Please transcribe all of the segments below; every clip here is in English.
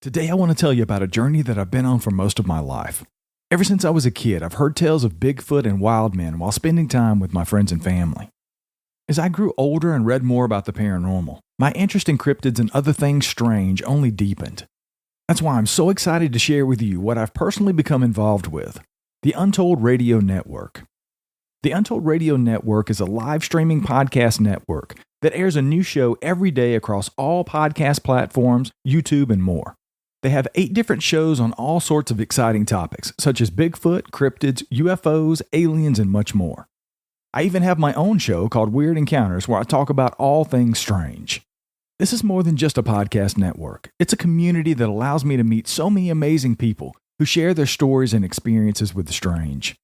Today I want to tell you about a journey that I've been on for most of my life. Ever since I was a kid, I've heard tales of Bigfoot and wild men while spending time with my friends and family. As I grew older and read more about the paranormal, my interest in cryptids and other things strange only deepened. That's why I'm so excited to share with you what I've personally become involved with, the Untold Radio Network. The Untold Radio Network is a live streaming podcast network that airs a new show every day across all podcast platforms, YouTube, and more. They have 8 different shows on all sorts of exciting topics, such as Bigfoot, cryptids, UFOs, aliens, and much more. I even have my own show called Weird Encounters where I talk about all things strange. This is more than just a podcast network. It's a community that allows me to meet so many amazing people who share their stories and experiences with the strange.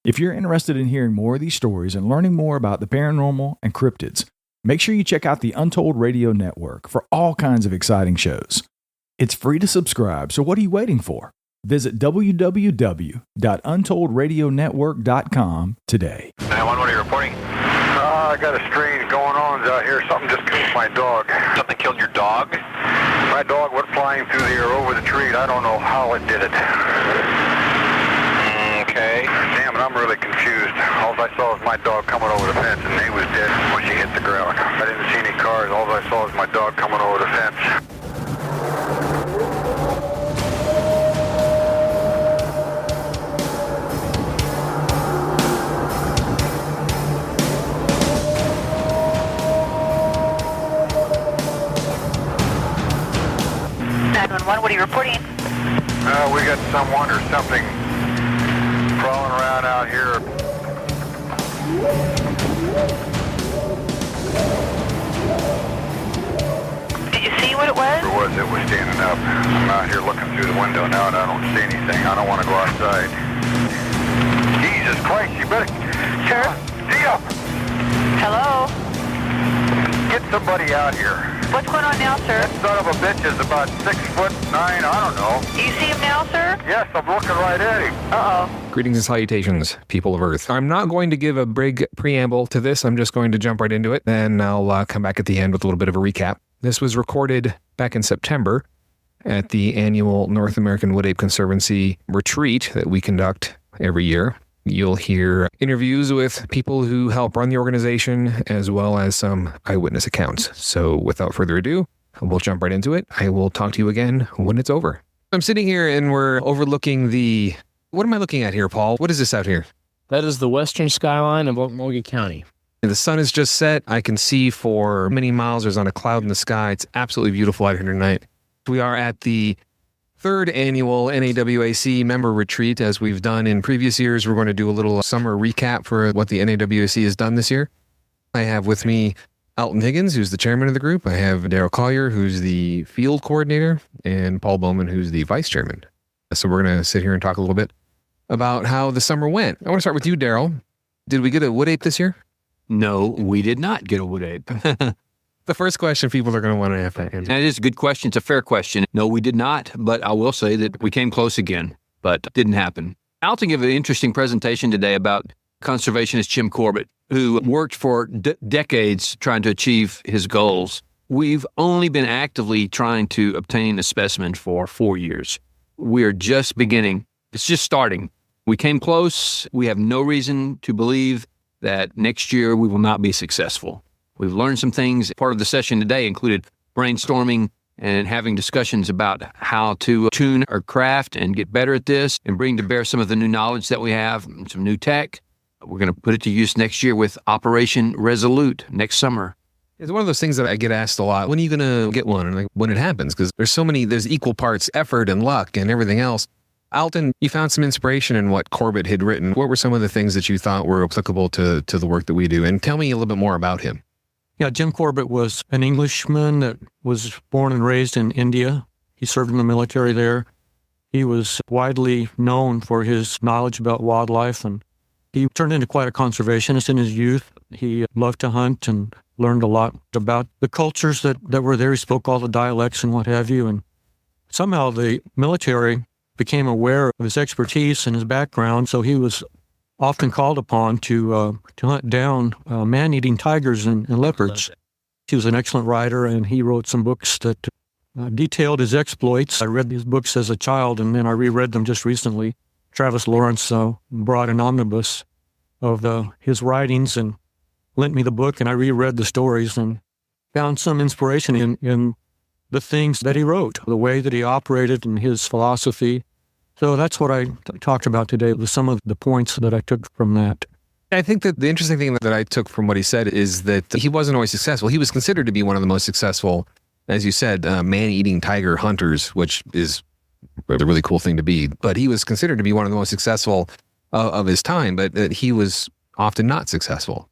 If you're interested in hearing more of these stories and learning more about the paranormal and cryptids, make sure you check out the Untold Radio Network for all kinds of exciting shows. It's free to subscribe, so what are you waiting for? Visit www.untoldradionetwork.com today. 911, what are you reporting? I got a strange going on out here. Something just killed my dog. Something killed your dog? My dog went flying through the air over the tree. I don't know how it did it. Okay. Damn it, I'm really confused. All I saw was my dog coming over the fence, and he was dead when she hit the ground. I didn't see any cars. All I saw was my dog coming over the fence. What are you reporting? We got someone or something crawling around out here. Did you see what it was? It was standing up. I'm out here looking through the window now and I don't see anything. I don't want to go outside. Jesus Christ, you better... Sir? See ya! Hello? Get somebody out here. What's going on now, sir? That son of a bitch is about 6'9", I don't know. Do you see him now, sir? Yes, I'm looking right at him. Uh-oh. Greetings and salutations, people of Earth. I'm not going to give a big preamble to this. I'm just going to jump right into it. Then I'll come back at the end with a little bit of a recap. This was recorded back in September at the annual North American Wood Ape Conservancy retreat that we conduct every year. You'll hear interviews with people who help run the organization, as well as some eyewitness accounts. So without further ado, we'll jump right into it. I will talk to you again when it's over. I'm sitting here and we're overlooking the... What am I looking at here, Paul? What is this out here? That is the western skyline of Okmulgee County. The sun is just set. I can see for many miles. There's not a cloud in the sky. It's absolutely beautiful out here tonight. We are at the 3rd annual NAWAC member retreat. As we've done in previous years, we're going to do a little summer recap for what the NAWAC has done this year. I have with me Elton Higgins, who's the chairman of the group. I have Daryl Collier, who's the field coordinator, and Paul Bowman, who's the vice chairman. So we're going to sit here and talk a little bit about how the summer went. I want to start with you, Daryl. Did we get a wood ape this year? No, we did not get a wood ape. The first question people are going to want to have to answer. That is a good question. It's a fair question. No, we did not, but I will say that we came close again, but didn't happen. Alton gave an interesting presentation today about conservationist Jim Corbett, who worked for decades trying to achieve his goals. We've only been actively trying to obtain a specimen for 4 years. We are just beginning. It's just starting. We came close. We have no reason to believe that next year we will not be successful. We've learned some things. Part of the session today included brainstorming and having discussions about how to tune our craft and get better at this and bring to bear some of the new knowledge that we have, some new tech. We're going to put it to use next year with Operation Resolute next summer. It's one of those things that I get asked a lot. When are you going to get one? And like, when it happens, because there's equal parts effort and luck and everything else. Alton, you found some inspiration in what Corbett had written. What were some of the things that you thought were applicable to the work that we do? And tell me a little bit more about him. Yeah, Jim Corbett was an Englishman that was born and raised in India. He served in the military there. He was widely known for his knowledge about wildlife, and he turned into quite a conservationist in his youth. He loved to hunt and learned a lot about the cultures that were there. He spoke all the dialects and what have you, and somehow the military became aware of his expertise and his background, so he was often called upon to hunt down man-eating tigers and leopards. He was an excellent writer, and he wrote some books that detailed his exploits. I read these books as a child, and then I reread them just recently. Travis Lawrence brought an omnibus of his writings and lent me the book, and I reread the stories and found some inspiration in the things that he wrote, the way that he operated and his philosophy. So that's what I talked about today, with some of the points that I took from that. I think that the interesting thing that I took from what he said is that he wasn't always successful. He was considered to be one of the most successful, as you said, man-eating tiger hunters, which is a really cool thing to be. But he was considered to be one of the most successful of his time, but he was often not successful.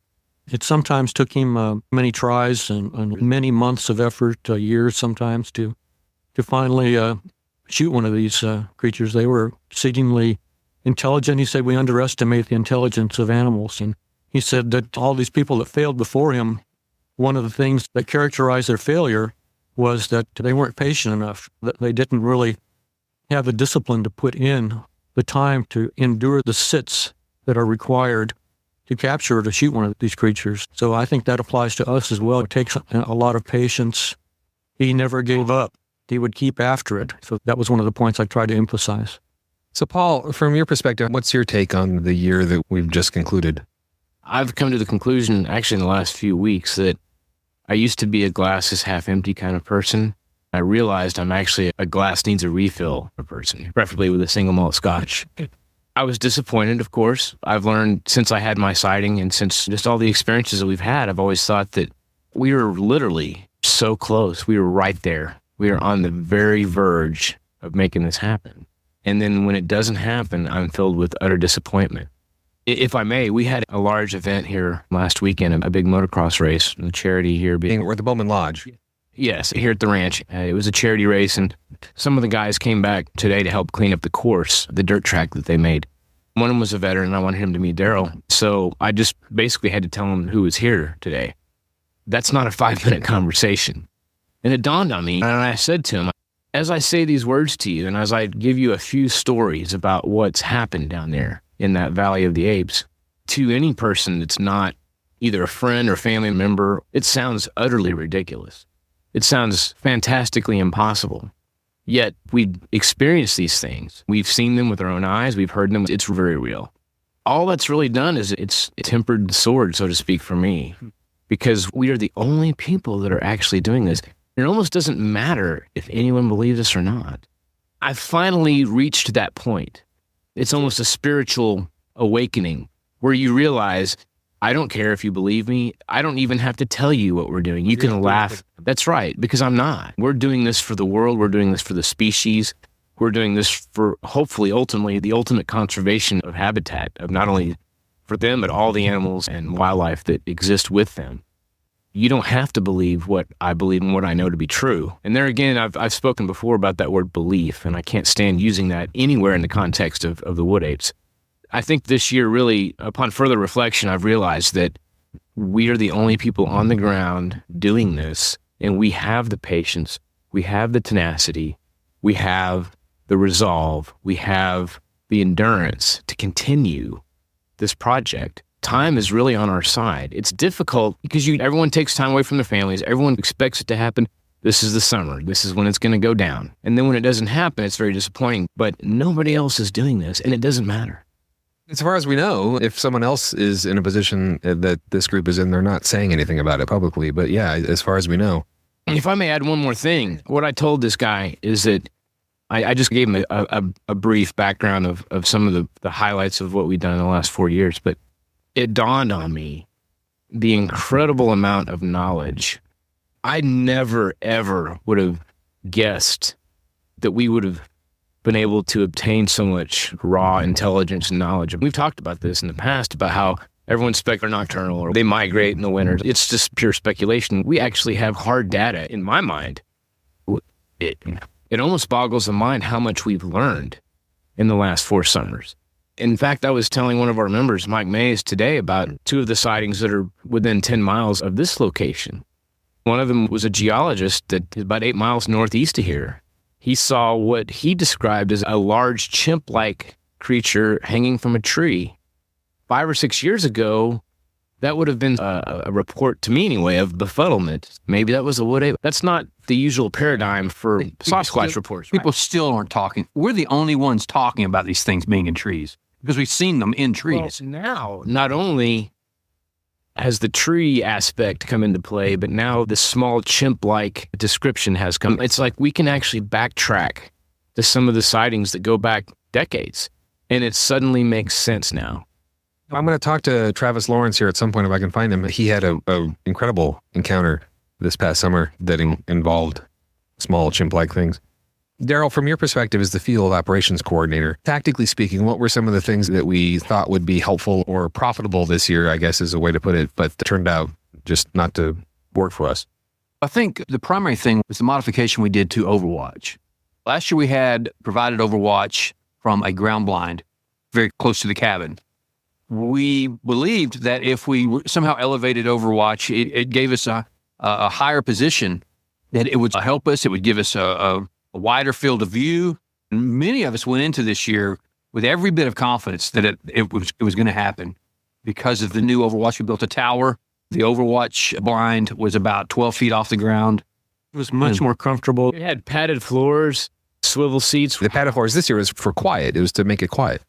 It sometimes took him many tries and many months of effort, years sometimes, to finally shoot one of these creatures. They were exceedingly intelligent. He said we underestimate the intelligence of animals. And he said that all these people that failed before him, one of the things that characterized their failure was that they weren't patient enough, that they didn't really have the discipline to put in the time to endure the sits that are required to capture or to shoot one of these creatures. So I think that applies to us as well. It takes a lot of patience. He never gave up. He would keep after it. So that was one of the points I tried to emphasize. So Paul, from your perspective, what's your take on the year that we've just concluded? I've come to the conclusion, actually in the last few weeks, that I used to be a glass is half empty kind of person. I realized I'm actually a glass needs a refill person, preferably with a single malt scotch. I was disappointed, of course. I've learned since I had my sighting and since just all the experiences that we've had, I've always thought that we were literally so close. We were right there. We are on the very verge of making this happen. And then when it doesn't happen, I'm filled with utter disappointment. If I may, we had a large event here last weekend, a big motocross race, a charity here. We're at the Bowman Lodge. Yes, here at the ranch. It was a charity race, and some of the guys came back today to help clean up the course, the dirt track that they made. One of them was a veteran, and I wanted him to meet Daryl. So I just basically had to tell him who was here today. That's not a 5-minute conversation. And it dawned on me, and I said to him, as I say these words to you, and as I give you a few stories about what's happened down there in that Valley of the Apes, to any person that's not either a friend or family member, it sounds utterly ridiculous. It sounds fantastically impossible. Yet we experience these things. We've seen them with our own eyes. We've heard them. It's very real. All that's really done is it's tempered the sword, so to speak, for me, because we are the only people that are actually doing this. It almost doesn't matter if anyone believes us or not. I've finally reached that point. It's almost a spiritual awakening where you realize, I don't care if you believe me. I don't even have to tell you what we're doing. You can laugh. That's right, because I'm not. We're doing this for the world. We're doing this for the species. We're doing this for, hopefully, ultimately, the ultimate conservation of habitat, of not only for them, but all the animals and wildlife that exist with them. You don't have to believe what I believe and what I know to be true. And there again, I've spoken before about that word belief, and I can't stand using that anywhere in the context of the wood apes. I think this year, really, upon further reflection, I've realized that we are the only people on the ground doing this, and we have the patience, we have the tenacity, we have the resolve, we have the endurance to continue this project. Time is really on our side. It's difficult because everyone takes time away from their families. Everyone expects it to happen. This is the summer. This is when it's going to go down. And then when it doesn't happen, it's very disappointing. But nobody else is doing this, and it doesn't matter. As far as we know, if someone else is in a position that this group is in, they're not saying anything about it publicly. But yeah, as far as we know. If I may add one more thing, what I told this guy is that I just gave him a brief background of some of the highlights of what we've done in the last 4 years. But it dawned on me the incredible amount of knowledge. I never, ever would have guessed that we would have been able to obtain so much raw intelligence and knowledge. We've talked about this in the past, about how everyone's speculative nocturnal or they migrate in the winters. It's just pure speculation. We actually have hard data in my mind. It almost boggles the mind how much we've learned in the last 4 summers. In fact, I was telling one of our members, Mike Mays, today about 2 of the sightings that are within 10 miles of this location. One of them was a geologist that is about 8 miles northeast of here. He saw what he described as a large chimp-like creature hanging from a tree. 5 or 6 years ago, that would have been a report to me anyway of befuddlement. Maybe that was a wood ape. That's not the usual paradigm for Sasquatch reports. People still aren't talking. We're the only ones talking about these things being in trees because we've seen them in trees. Well, now, not only has the tree aspect come into play, but now the small chimp-like description has come. It's like we can actually backtrack to some of the sightings that go back decades, and it suddenly makes sense now. I'm going to talk to Travis Lawrence here at some point if I can find him. He had a incredible encounter this past summer that involved small chimp-like things. Daryl, from your perspective as the field operations coordinator, tactically speaking, what were some of the things that we thought would be helpful or profitable this year, I guess is a way to put it, but turned out just not to work for us? I think the primary thing was the modification we did to Overwatch. Last year we had provided Overwatch from a ground blind very close to the cabin. We believed that if we somehow elevated Overwatch, it gave us a higher position, that it would help us, it would give us a wider field of view. And many of us went into this year with every bit of confidence that it was going to happen. Because of the new Overwatch, we built a tower. The Overwatch blind was about 12 feet off the ground. It was much more comfortable. It had padded floors, swivel seats. The padded floors this year was for quiet. It was to make it quiet.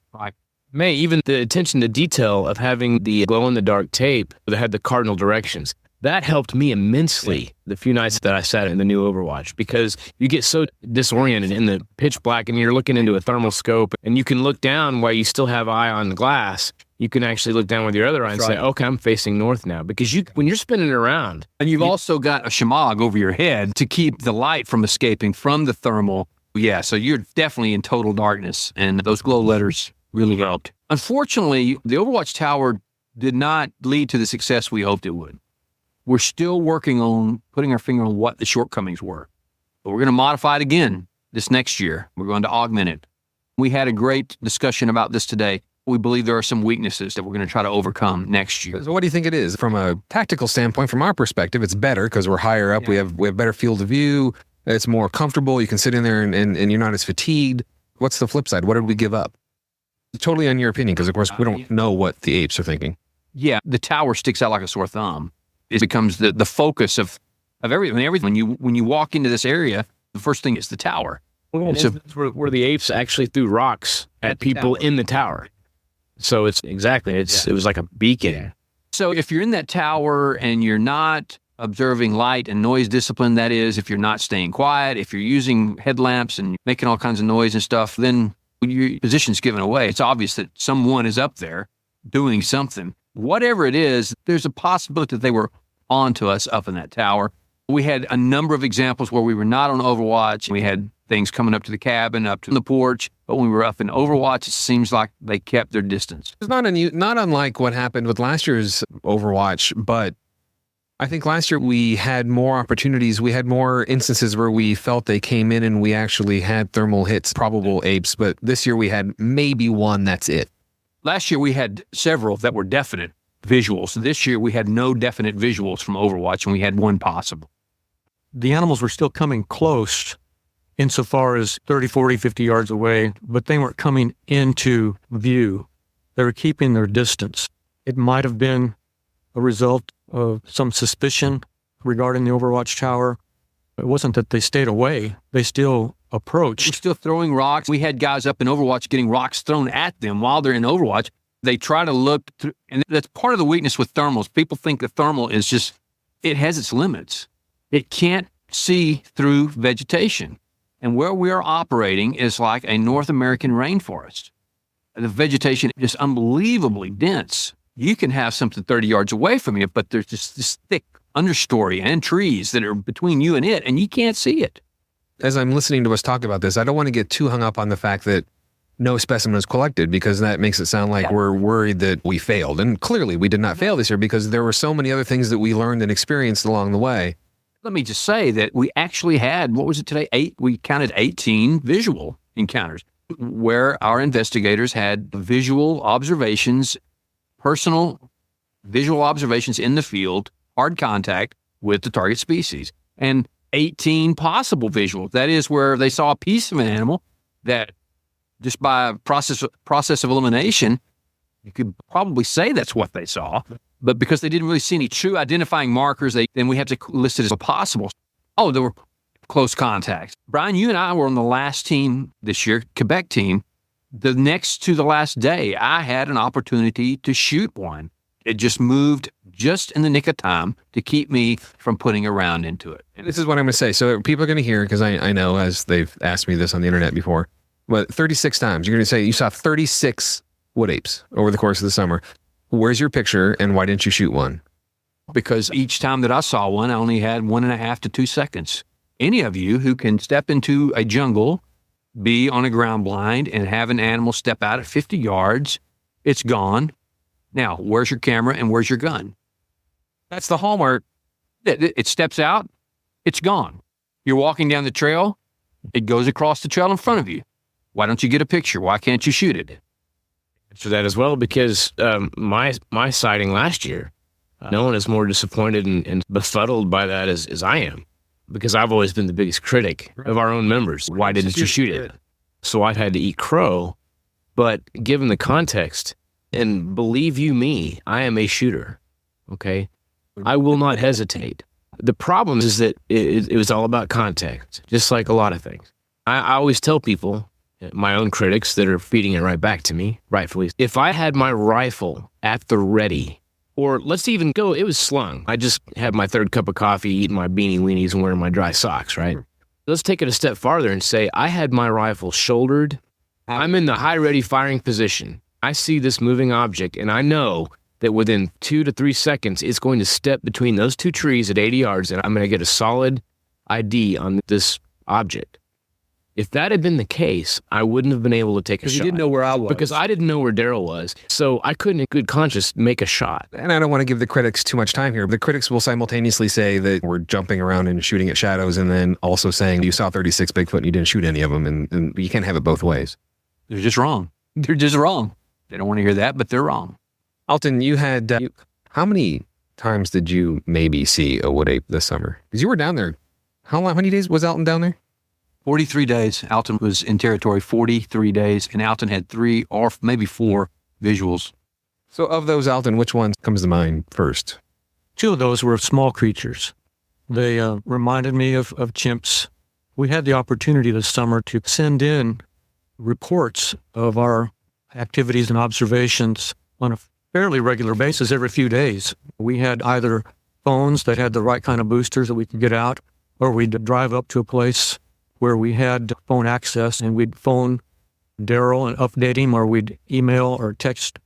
Even the attention to detail of having the glow-in-the-dark tape that had the cardinal directions, that helped me immensely the few nights that I sat in the new Overwatch, because you get so disoriented in the pitch black and you're looking into a thermal scope and you can look down while you still have eye on the glass. You can actually look down with your other eye and say, okay, I'm facing north now. Because when you're spinning it around. And you've also got a shemagh over your head to keep the light from escaping from the thermal. Yeah, so you're definitely in total darkness, and those glow letters really helped. Unfortunately, the Overwatch tower did not lead to the success we hoped it would. We're still working on putting our finger on what the shortcomings were. But we're going to modify it again this next year. We're going to augment it. We had a great discussion about this today. We believe there are some weaknesses that we're going to try to overcome next year. So what do you think it is? From a tactical standpoint, from our perspective, it's better because we're higher up. Yeah. We have better field of view. It's more comfortable. You can sit in there and you're not as fatigued. What's the flip side? What did we give up? Totally on your opinion, because of course we don't know what the apes are thinking. Yeah, the tower sticks out like a sore thumb. It becomes the focus of everything. When you walk into this area, the first thing is the tower. So, where the apes actually threw rocks at people in the tower. So it was like a beacon. Yeah. So if you're in that tower and you're not observing light and noise discipline, that is, if you're not staying quiet, if you're using headlamps and making all kinds of noise and stuff, then your position's given away. It's obvious that someone is up there doing something. Whatever it is, there's a possibility that they were onto us up in that tower. We had a number of examples where we were not on Overwatch. We had things coming up to the cabin, up to the porch. But when we were up in Overwatch, it seems like they kept their distance. It's not unlike what happened with last year's Overwatch, but I think last year we had more opportunities. We had more instances where we felt they came in and we actually had thermal hits, probable apes. But this year we had maybe one, that's it. Last year we had several that were definite visuals. This year we had no definite visuals from Overwatch, and we had one possible. The animals were still coming close insofar as 30, 40, 50 yards away, but they weren't coming into view. They were keeping their distance. It might have been a result of some suspicion regarding the Overwatch tower. It wasn't that they stayed away. They still approached. They're still throwing rocks. We had guys up in Overwatch getting rocks thrown at them while they're in Overwatch. They try to look through, and that's part of the weakness with thermals. People think the thermal is just, it has its limits. It can't see through vegetation. And where we are operating is like a North American rainforest. The vegetation is unbelievably dense. You can have something 30 yards away from you, but there's just this thick understory and trees that are between you and it, and you can't see it. As I'm listening to us talk about this, I don't want to get too hung up on the fact that no specimen was collected, because that makes it sound like we're worried that we failed. And clearly we did not fail this year, because there were so many other things that we learned and experienced along the way. Let me just say that we actually had, what was it today? We counted 18 visual encounters where our investigators had visual observations, personal visual observations in the field, hard contact with the target species, and 18 possible visuals. That is where they saw a piece of an animal that just by process of elimination, you could probably say that's what they saw. But because they didn't really see any true identifying markers, then we have to list it as a possible. Oh, there were close contacts. Brian, you and I were on the last team this year, Quebec team. The next to the last day, I had an opportunity to shoot one. It just moved just in the nick of time to keep me from putting a round into it. And this is what I'm going to say. So people are going to hear, because I know, as they've asked me this on the internet before, but 36 times. You're going to say you saw 36 wood apes over the course of the summer. Where's your picture, and why didn't you shoot one? Because each time that I saw one, I only had 1.5 to 2 seconds. Any of you who can step into a jungle, be on a ground blind, and have an animal step out at 50 yards, it's gone. Now, where's your camera and where's your gun? That's the hallmark. It steps out, it's gone. You're walking down the trail, it goes across the trail in front of you. Why don't you get a picture? Why can't you shoot it? For that as well, because my sighting last year, no one is more disappointed and befuddled by that as I am, because I've always been the biggest critic of our own members. Why didn't you shoot it? So I've had to eat crow, but given the context, and believe you me, I am a shooter, okay? I will not hesitate. The problem is that it was all about context, just like a lot of things. I always tell people, my own critics that are feeding it right back to me, rightfully, if I had my rifle at the ready, or let's even go, it was slung. I just had my third cup of coffee, eating my beanie weenies and wearing my dry socks, right? Let's take it a step farther and say I had my rifle shouldered. I'm in the high ready firing position. I see this moving object, and I know that within 2 to 3 seconds, it's going to step between those two trees at 80 yards, and I'm going to get a solid ID on this object. If that had been the case, I wouldn't have been able to take a shot. Because you didn't know where I was. Because I didn't know where Daryl was. So I couldn't in good conscience make a shot. And I don't want to give the critics too much time here. The critics will simultaneously say that we're jumping around and shooting at shadows, and then also saying you saw 36 Bigfoot and you didn't shoot any of them, and you can't have it both ways. They're just wrong. They're just wrong. They don't want to hear that, but they're wrong. Alton, you had, how many times did you maybe see a wood ape this summer? Because you were down there. How many days was Alton down there? 43 days. Alton was in territory 43 days, and Alton had 3 or maybe 4 visuals. So of those, Alton, which one comes to mind first? 2 of those were small creatures. They reminded me of chimps. We had the opportunity this summer to send in reports of our activities and observations on a fairly regular basis every few days. We had either phones that had the right kind of boosters that we could get out, or we'd drive up to a place where we had phone access and we'd phone Daryl and update him, or we'd email or text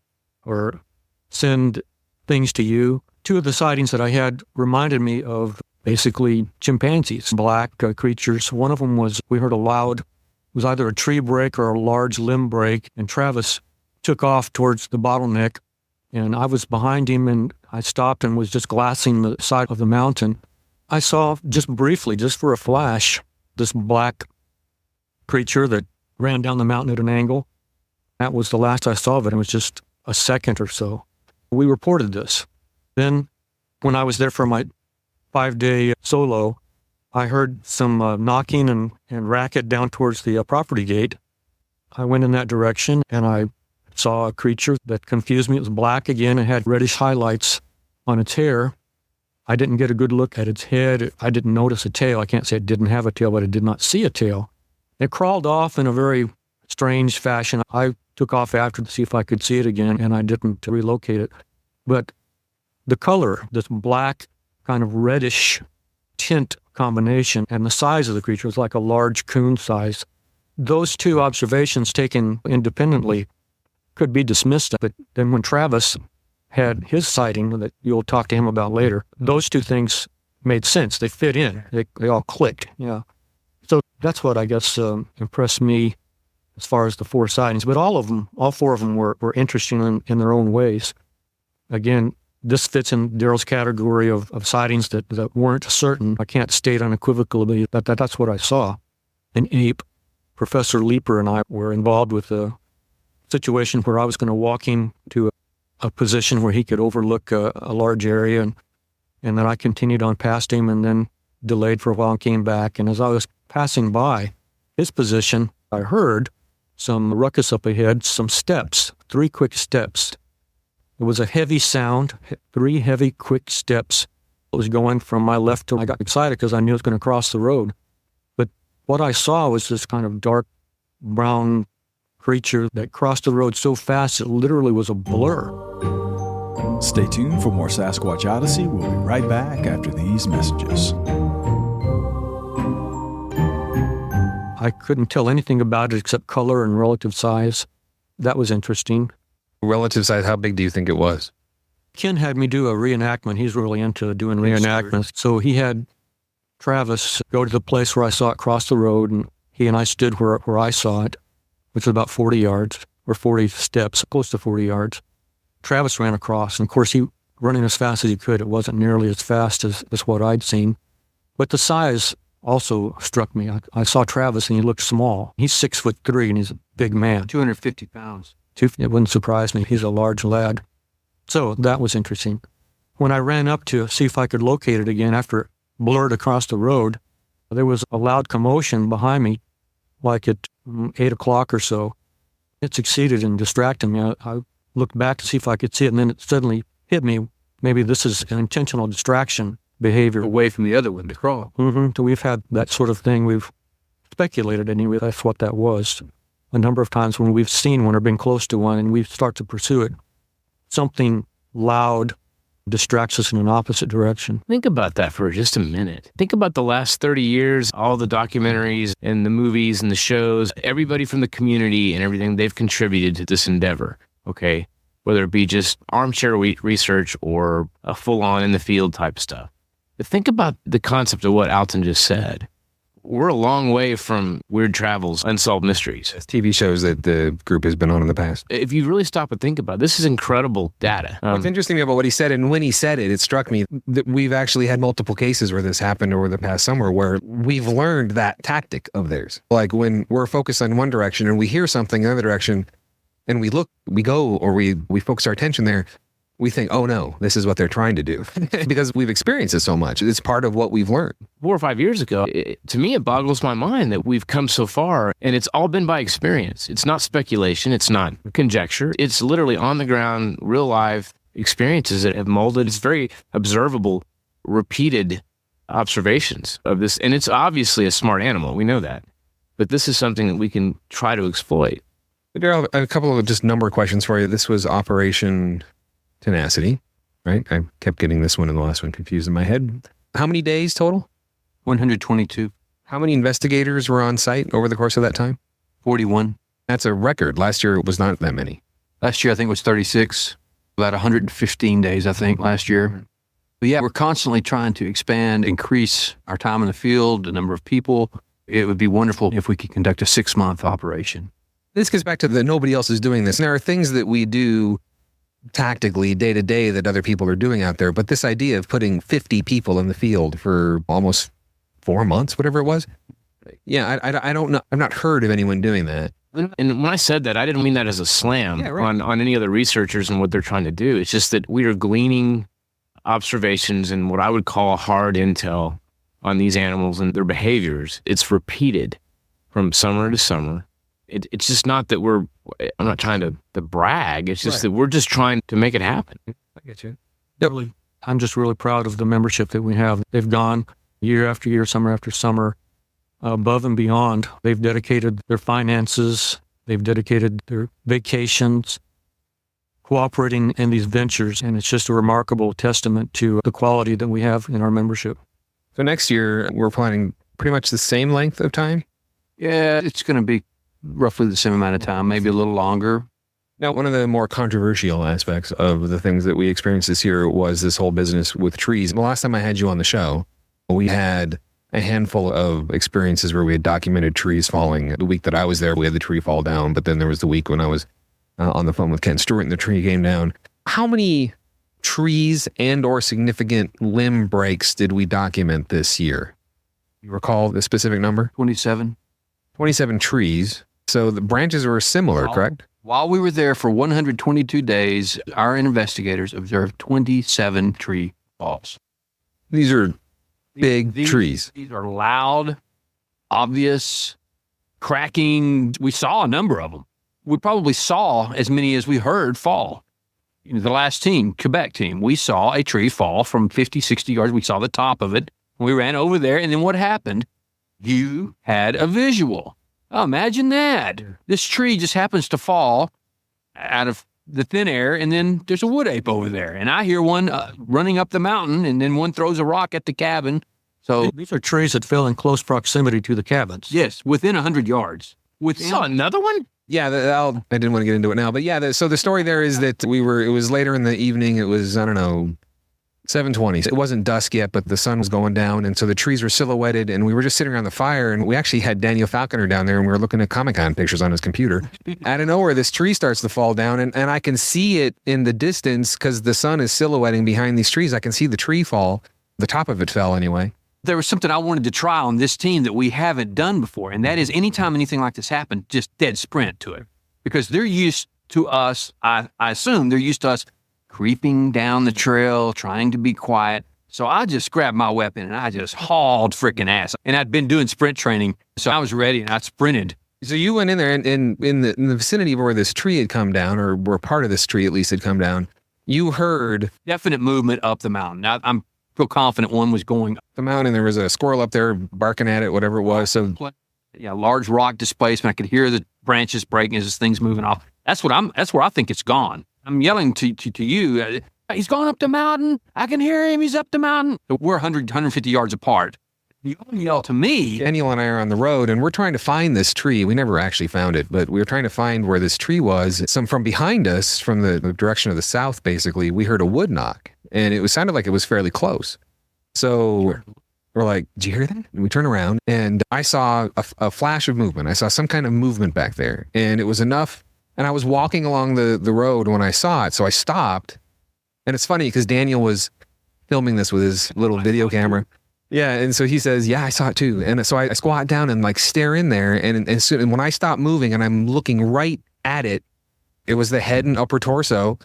or send things to you. 2 of the sightings that I had reminded me of basically chimpanzees, black creatures. One of them was, we heard a loud, it was either a tree break or a large limb break, and Travis took off towards the bottleneck, and I was behind him, and I stopped and was just glassing the side of the mountain. I saw just briefly, just for a flash, this black creature that ran down the mountain at an angle. That was the last I saw of it. It was just a second or so. We reported this. Then, when I was there for my 5-day solo, I heard some knocking and racket down towards the property gate. I went in that direction, and I saw a creature that confused me. It was black again and had reddish highlights on its hair. I didn't get a good look at its head. I didn't notice a tail. I can't say it didn't have a tail, but I did not see a tail. It crawled off in a very strange fashion. I took off after to see if I could see it again, and I didn't relocate it. But the color, this black kind of reddish tint combination, and the size of the creature was like a large coon size. Those 2 observations taken independently could be dismissed. But then when Travis had his sighting that you'll talk to him about later, those 2 things made sense. They fit in. They all clicked. Yeah. So that's what I guess impressed me as far as the 4 sightings. But all 4 of them were interesting in their own ways. Again, this fits in Daryl's category of sightings that weren't certain. I can't state unequivocally that that's what I saw. An ape. Professor Leeper and I were involved with a situation where I was going to walk him to a position where he could overlook a large area, and then I continued on past him and then delayed for a while and came back. And as I was passing by his position, I heard some ruckus up ahead, some steps, 3 quick steps. It was a heavy sound, 3 heavy, quick steps. It was going from my left to, I got excited because I knew it was going to cross the road. But what I saw was this kind of dark brown creature that crossed the road so fast it literally was a blur. Stay tuned for more Sasquatch Odyssey. We'll be right back after these messages. I couldn't tell anything about it except color and relative size. That was interesting. Relative size, how big do you think it was? Ken had me do a reenactment. He's really into doing reenactments. So he had Travis go to the place where I saw it cross the road, and he and I stood where I saw it, which was about 40 yards, or 40 steps, close to 40 yards. Travis ran across, and of course he running as fast as he could. It wasn't nearly as fast as what I'd seen. But the size also struck me. I saw Travis, and he looked small. He's 6'3", and he's a big man. 250 pounds. It wouldn't surprise me. He's a large lad. So that was interesting. When I ran up to see if I could locate it again after it blurred across the road, there was a loud commotion behind me, like at 8 o'clock or so. It succeeded in distracting me. I looked back to see if I could see it, and then it suddenly hit me. Maybe this is an intentional distraction behavior. Away from the other one to crawl. So we've had that sort of thing. We've speculated anyway. That's what that was. A number of times when we've seen one or been close to one and we start to pursue it, something loud distracts us in an opposite direction. Think about that for just a minute. Think about the last 30 years, all the documentaries and the movies and the shows, everybody from the community and everything, they've contributed to this endeavor, okay? Whether it be just armchair research or a full-on in the field type stuff. But think about the concept of what Alton just said. We're a long way from Weird Travels, Unsolved Mysteries. TV shows that the group has been on in the past. If you really stop and think about it, this is incredible data. What's interesting about what he said, and when he said it, it struck me that we've actually had multiple cases where this happened over the past summer where we've learned that tactic of theirs. Like when we're focused on one direction and we hear something in the other direction and we look, we go, or we focus our attention there, we think, oh no, this is what they're trying to do. Because we've experienced it so much. It's part of what we've learned. 4 or 5 years ago, to me, it boggles my mind that we've come so far, and it's all been by experience. It's not speculation. It's not conjecture. It's literally on the ground, real live experiences that have molded. It's very observable, repeated observations of this. And it's obviously a smart animal. We know that. But this is something that we can try to exploit. Daryl, a couple of just number questions for you. This was Operation Tenacity, right? I kept getting this one and the last one confused in my head. How many days total? 122. How many investigators were on site over the course of that time? 41. That's a record. Last year it was not that many. Last year, I think it was 36. About 115 days, I think, last year. But yeah, we're constantly trying to expand, increase our time in the field, the number of people. It would be wonderful if we could conduct a 6-month operation. This gets back to the nobody else is doing this. And there are things that we do tactically day to day that other people are doing out there. But this idea of putting 50 people in the field for almost 4 months, whatever it was. Yeah, I don't know. I've not heard of anyone doing that. And when I said that, I didn't mean that as a slam on any other researchers and what they're trying to do. It's just that we are gleaning observations and what I would call hard intel on these animals and their behaviors. It's repeated from summer to summer. It's just not that I'm not trying to brag. It's just that we're just trying to make it happen. I get you. Really, I'm just really proud of the membership that we have. They've gone year after year, summer after summer, above and beyond. They've dedicated their finances. They've dedicated their vacations, cooperating in these ventures. And it's just a remarkable testament to the quality that we have in our membership. So next year, we're planning pretty much the same length of time? Yeah, it's going to be roughly the same amount of time, maybe a little longer. Now, one of the more controversial aspects of the things that we experienced this year was this whole business with trees. The last time I had you on the show, we had a handful of experiences where we had documented trees falling. The week that I was there, we had the tree fall down, but then there was the week when I was on the phone with Ken Stewart and the tree came down. How many trees and or significant limb breaks did we document this year? You recall the specific number? 27. 27 trees. So the branches were similar, correct? While we were there for 122 days, our investigators observed 27 tree falls. These are big trees. These are loud, obvious, cracking. We saw a number of them. We probably saw as many as we heard fall. the last team, Quebec team, we saw a tree fall from 50, 60 yards. We saw the top of it. We ran over there, and then what happened? You had a visual. Oh, imagine that. This tree just happens to fall out of the thin air, and then there's a wood ape over there. And I hear one running up the mountain, and then one throws a rock at the cabin. So These are trees that fell in close proximity to the cabins. yes, within 100 yards. Saw another one? Yeah, I didn't want to get into it now, but yeah. So the story there is that it was later in the evening. It was, I don't know, 7:20. It wasn't dusk yet, but the sun was going down, and so the trees were silhouetted, and we were just sitting around the fire, and we actually had Daniel Falconer down there, and we were looking at Comic-Con pictures on his computer. Out of nowhere, this tree starts to fall down, and I can see it in the distance because the sun is silhouetting behind these trees. I can see the tree fall. The top of it fell anyway. There was something I wanted to try on this team that we haven't done before, and that is anytime anything like this happened, just dead sprint to it. Because they're used to us, I assume they're used to us creeping down the trail, trying to be quiet. So I just grabbed my weapon and I just hauled freaking ass. And I'd been doing sprint training, so I was ready and I sprinted. So you went in there, and in the vicinity of where this tree had come down, or where part of this tree at least had come down, you heard Definite movement up the mountain. Now, I'm feel confident one was going up the mountain, and there was a squirrel up there barking at it, whatever it was. So yeah, large rock displacement. I could hear the branches breaking as this thing's moving off. That's where I think it's gone. I'm yelling to you, he's going up the mountain. I can hear him. He's up the mountain. We're 150 yards apart. You yell to me. Daniel and I are on the road, and we're trying to find this tree. We never actually found it, but we were trying to find where this tree was. From behind us, from the direction of the south, basically, we heard a wood knock, and it sounded like it was fairly close. So we're like, did you hear that? And we turn around, and I saw a flash of movement. I saw some kind of movement back there, and it was enough. And I was walking along the road when I saw it, so I stopped. And it's funny because Daniel was filming this with his little video camera. Yeah, and so he says, yeah, I saw it too. And so I squat down and like stare in there, and when I stop moving and I'm looking right at it, it was the head and upper torso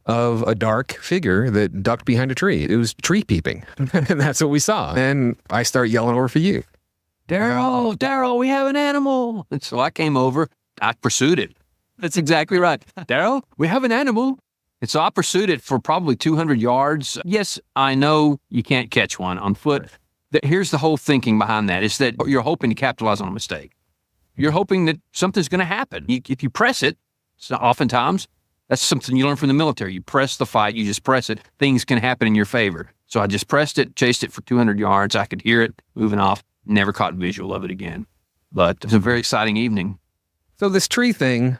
of a dark figure that ducked behind a tree. It was tree peeping, and that's what we saw. And I start yelling over for you. Daryl, we have an animal. And so I came over. I pursued it. That's exactly right. Daryl, we have an animal. And so I pursued it for probably 200 yards. Yes, I know you can't catch one on foot. Here's the whole thinking behind that is that you're hoping to capitalize on a mistake. You're hoping that something's going to happen. If you press it, so oftentimes, that's something you learn from the military. You press the fight, you just press it, things can happen in your favor. So I just pressed it, chased it for 200 yards. I could hear it moving off, never caught visual of it again. But it was a very exciting evening. So this tree thing,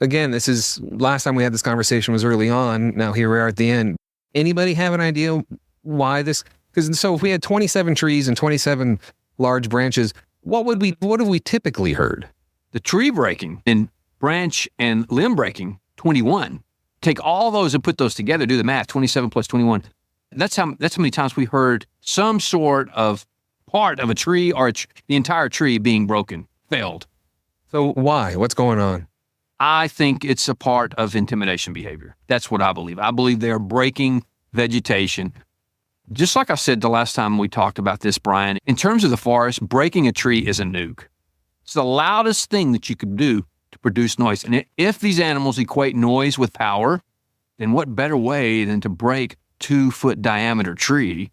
again, this is last time we had this conversation was early on. Now here we are at the end. Anybody have an idea why this? Because so if we had 27 trees and 27 large branches, what have we typically heard? The tree breaking and branch and limb breaking, 21. Take all those and put those together. Do the math. 27 plus 21. That's how many times we heard some sort of part of a tree or the entire tree being broken, felled. So why? What's going on? I think it's a part of intimidation behavior. That's what I believe. I believe they are breaking vegetation. Just like I said the last time we talked about this, Brian, in terms of the forest, breaking a tree is a nuke. It's the loudest thing that you could do to produce noise. And if these animals equate noise with power, then what better way than to break 2-foot diameter tree,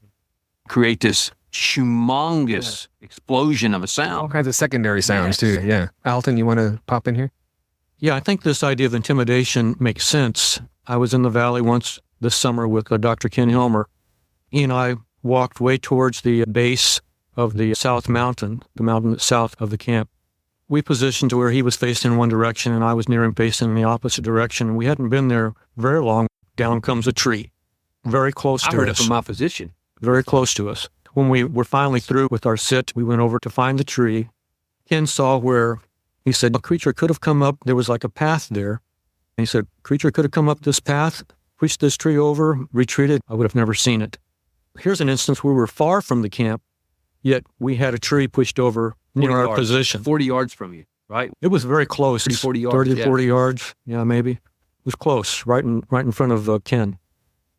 create this humongous explosion of a sound. All kinds of secondary sounds too. Yeah. Alton, you want to pop in here? Yeah, I think this idea of intimidation makes sense. I was in the valley once this summer with Dr. Ken Hilmer. He and I walked way towards the base of the South Mountain, the mountain that's south of the camp. We positioned to where he was facing in one direction and I was near him facing in the opposite direction. We hadn't been there very long. Down comes a tree, very close to us. I heard it from my position. Very close to us. When we were finally through with our sit, we went over to find the tree. Ken saw where he said a creature could have come up. There was like a path there. And he said, creature could have come up this path, pushed this tree over, retreated. I would have never seen it. Here's an instance where we were far from the camp, yet we had a tree pushed over near our position. 40 yards from you, right? It was very close. 30, 40 yards. 30, 40 yards. Yeah, maybe. It was close, right in front of Ken.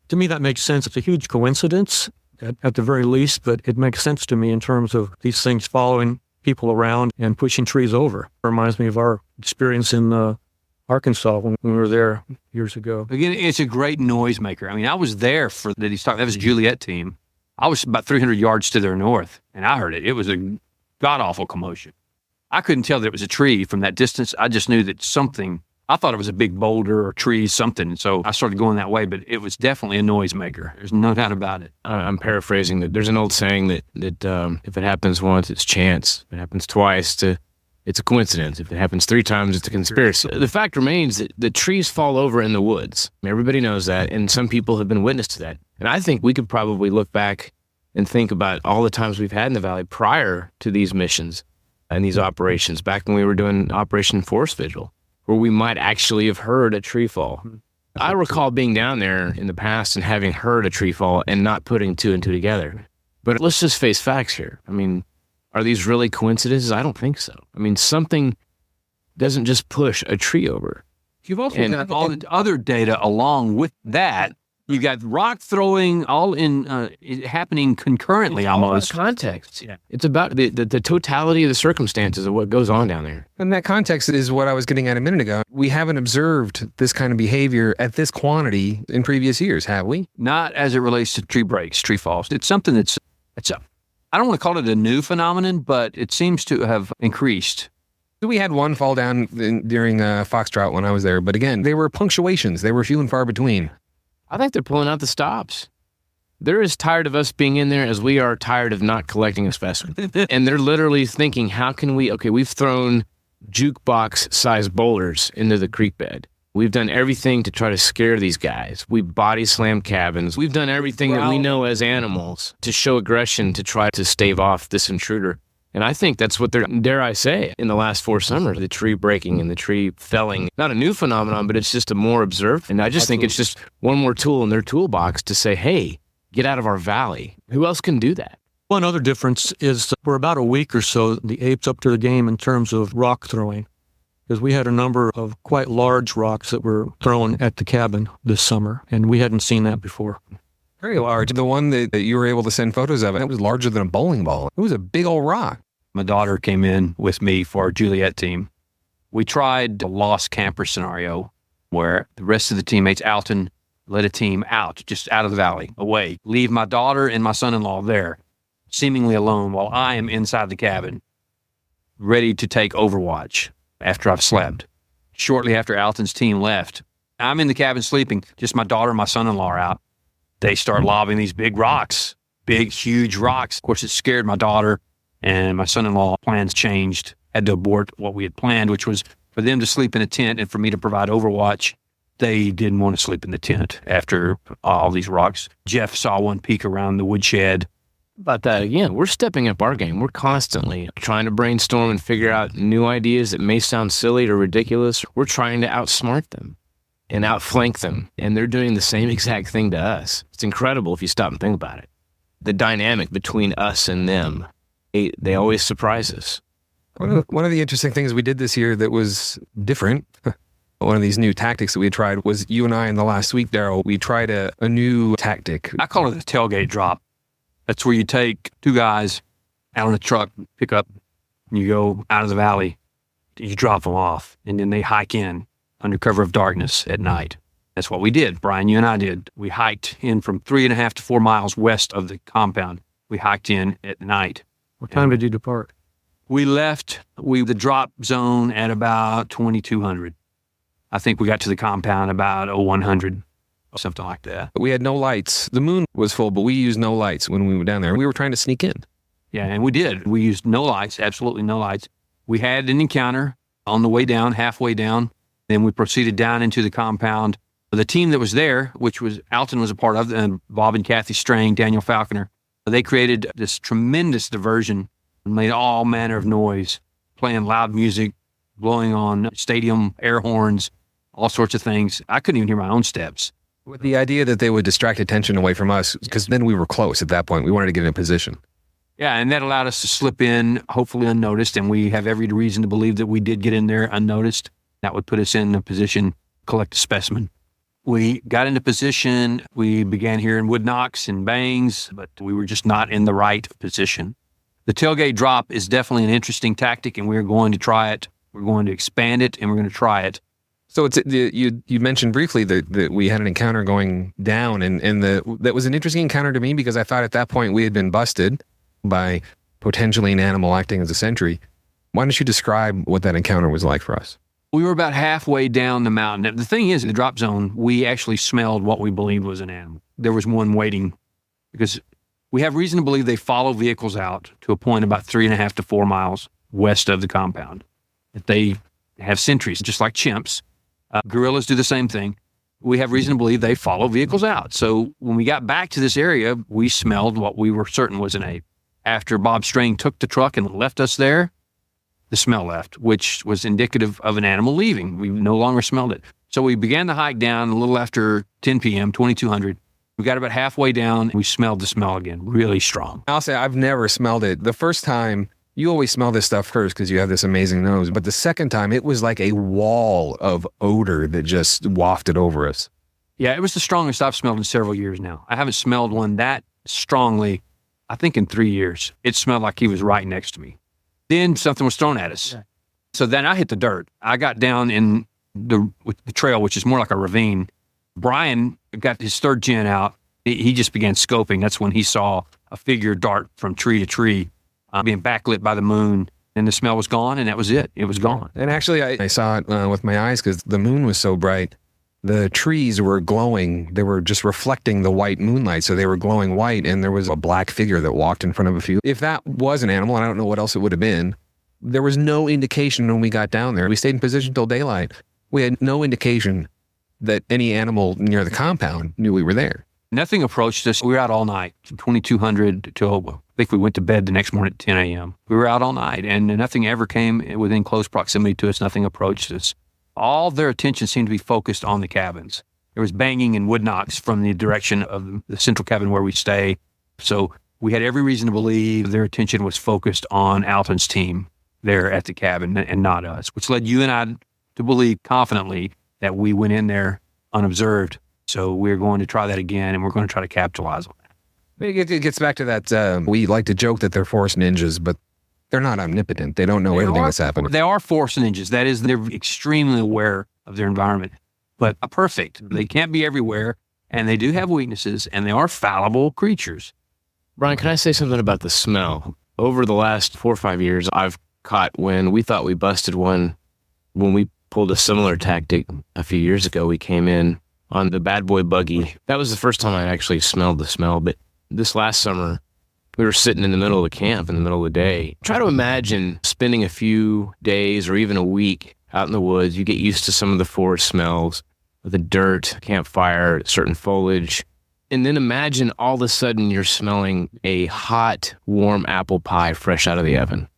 To me, that makes sense. It's a huge coincidence at the very least, but it makes sense to me in terms of these things following people around and pushing trees over. It reminds me of our experience in Arkansas when we were there years ago. Again, it's a great noisemaker. I mean, I was there for that. That was a Juliet team. I was about 300 yards to their north, and I heard it. It was a god-awful commotion. I couldn't tell that it was a tree from that distance. I just knew that something, I thought it was a big boulder or tree, something. So I started going that way, but it was definitely a noisemaker. There's no doubt about it. I'm paraphrasing that. There's an old saying that if it happens once, it's chance. If it happens twice, it's a coincidence. If it happens 3 times, it's a conspiracy. The fact remains that the trees fall over in the woods. Everybody knows that, and some people have been witness to that. And I think we could probably look back and think about all the times we've had in the valley prior to these missions and these operations, back when we were doing Operation Forest Vigil, where we might actually have heard a tree fall. I recall being down there in the past and having heard a tree fall and not putting 2 and 2 together. But let's just face facts here. I mean, are these really coincidences? I don't think so. I mean, something doesn't just push a tree over. You've also got all the other data along with that. You got rock throwing all in happening concurrently almost. Context. Yeah. It's about the totality of the circumstances of what goes on down there. And that context is what I was getting at a minute ago. We haven't observed this kind of behavior at this quantity in previous years, have we? Not as it relates to tree breaks, tree falls. It's something I don't want to call it a new phenomenon, but it seems to have increased. We had one fall down during Foxtrot when I was there, but again, they were punctuations. They were few and far between. I think they're pulling out the stops. They're as tired of us being in there as we are tired of not collecting a specimen. And they're literally thinking, how can we've thrown jukebox-sized boulders into the creek bed. We've done everything to try to scare these guys. We body slammed cabins. We've done everything that we know as animals to show aggression to try to stave off this intruder. And I think that's what they're, dare I say, in the last 4 summers, the tree breaking and the tree felling. Not a new phenomenon, but it's just a more observed. And I just think it's just one more tool in their toolbox to say, hey, get out of our valley. Who else can do that? One other difference is for about a week or so, the apes up to the game in terms of rock throwing, because we had a number of quite large rocks that were thrown at the cabin this summer, and we hadn't seen that before. Very large. The one that you were able to send photos of, it was larger than a bowling ball. It was a big old rock. My daughter came in with me for our Juliet team. We tried a lost camper scenario where the rest of the teammates, Alton, led a team out, just out of the valley, away. Leave my daughter and my son-in-law there, seemingly alone, while I am inside the cabin, ready to take overwatch after I've slept. Shortly after Alton's team left, I'm in the cabin sleeping, just my daughter and my son-in-law are out. They start lobbing these big rocks, big, huge rocks. Of course, it scared my daughter, and my son-in-law. Plans changed, had to abort what we had planned, which was for them to sleep in a tent and for me to provide overwatch. They didn't want to sleep in the tent after all these rocks. Jeff saw one peek around the woodshed. About that again, we're stepping up our game. We're constantly trying to brainstorm and figure out new ideas that may sound silly or ridiculous. We're trying to outsmart them and outflank them, and they're doing the same exact thing to us. It's incredible if you stop and think about it. The dynamic between us and them, they always surprise us. One of the interesting things we did this year that was different, one of these new tactics that we tried was you and I in the last week, Daryl, we tried a new tactic. I call it a tailgate drop. That's where you take 2 guys out on a truck, pick up, and you go out of the valley. You drop them off, and then they hike in under cover of darkness at night. That's what we did. Brian, you and I did. We hiked in from 3.5 to 4 miles west of the compound. We hiked in at night. What time did you depart? We left the drop zone at about 2200. I think we got to the compound about 0100, something like that. We had no lights. The moon was full, but we used no lights when we were down there. We were trying to sneak in. Yeah, and we did. We used no lights, absolutely no lights. We had an encounter on the way down, halfway down. Then we proceeded down into the compound. The team that was there, which was Alton was a part of, and Bob and Kathy Strang, Daniel Falconer, they created this tremendous diversion and made all manner of noise, playing loud music, blowing on stadium air horns, all sorts of things. I couldn't even hear my own steps. With the idea that they would distract attention away from us, because then we were close at that point. We wanted to get in position. Yeah, and that allowed us to slip in, hopefully unnoticed, and we have every reason to believe that we did get in there unnoticed. That would put us in a position to collect a specimen. We got into position. We began hearing wood knocks and bangs, but we were just not in the right position. The tailgate drop is definitely an interesting tactic, and we're going to try it. We're going to expand it, and we're going to try it. So you mentioned briefly that we had an encounter going down, and that was an interesting encounter to me because I thought at that point we had been busted by potentially an animal acting as a sentry. Why don't you describe what that encounter was like for us? We were about halfway down the mountain. The thing is, in the drop zone, we actually smelled what we believed was an animal. There was one waiting because we have reason to believe they follow vehicles out to a point about 3.5 to 4 miles west of the compound. That they have sentries, just like chimps. Gorillas do the same thing. We have reason to believe they follow vehicles out. So when we got back to this area, we smelled what we were certain was an ape. After Bob Strain took the truck and left us there, the smell left, which was indicative of an animal leaving. We no longer smelled it. So we began the hike down a little after 10 p.m., 2200. We got about halfway down. We smelled the smell again, really strong. I'll say I've never smelled it. The first time, you always smell this stuff first because you have this amazing nose. But the second time, it was like a wall of odor that just wafted over us. Yeah, it was the strongest I've smelled in several years now. I haven't smelled one that strongly, I think, in 3 years. It smelled like he was right next to me. Then something was thrown at us. So then I hit the dirt. I got down in the trail, which is more like a ravine. Brian got his third gen out. He just began scoping. That's when he saw a figure dart from tree to tree, being backlit by the moon. And the smell was gone, and that was it. It was gone. And actually, I saw it with my eyes because the moon was so bright. The trees were glowing. They were just reflecting the white moonlight, so they were glowing white, and there was a black figure that walked in front of a few. If that was an animal, and I don't know what else it would have been, there was no indication when we got down there. We stayed in position till daylight. We had no indication that any animal near the compound knew we were there. Nothing approached us. We were out all night, from 2200 till, I think we went to bed the next morning at 10 a.m. We were out all night, and nothing ever came within close proximity to us. Nothing approached us. All their attention seemed to be focused on the cabins. There was banging and wood knocks from the direction of the central cabin where we stay. So we had every reason to believe their attention was focused on Alton's team there at the cabin and not us, which led you and I to believe confidently that we went in there unobserved. So we're going to try that again, and we're going to try to capitalize on that. It gets back to that, we like to joke that they're forest ninjas, but they're not omnipotent. They don't know everything that's happening. They are forest ninjas. That is, they're extremely aware of their environment, but perfect. They can't be everywhere, and they do have weaknesses, and they are fallible creatures. Brian, can I say something about the smell? Over the last 4 or 5 years, I've caught when we thought we busted one, when we pulled a similar tactic a few years ago, we came in on the bad boy buggy. That was the first time I actually smelled the smell, but this last summer, we were sitting in the middle of the camp in the middle of the day. Try to imagine spending a few days or even a week out in the woods. You get used to some of the forest smells, the dirt, campfire, certain foliage. And then imagine all of a sudden you're smelling a hot, warm apple pie fresh out of the oven.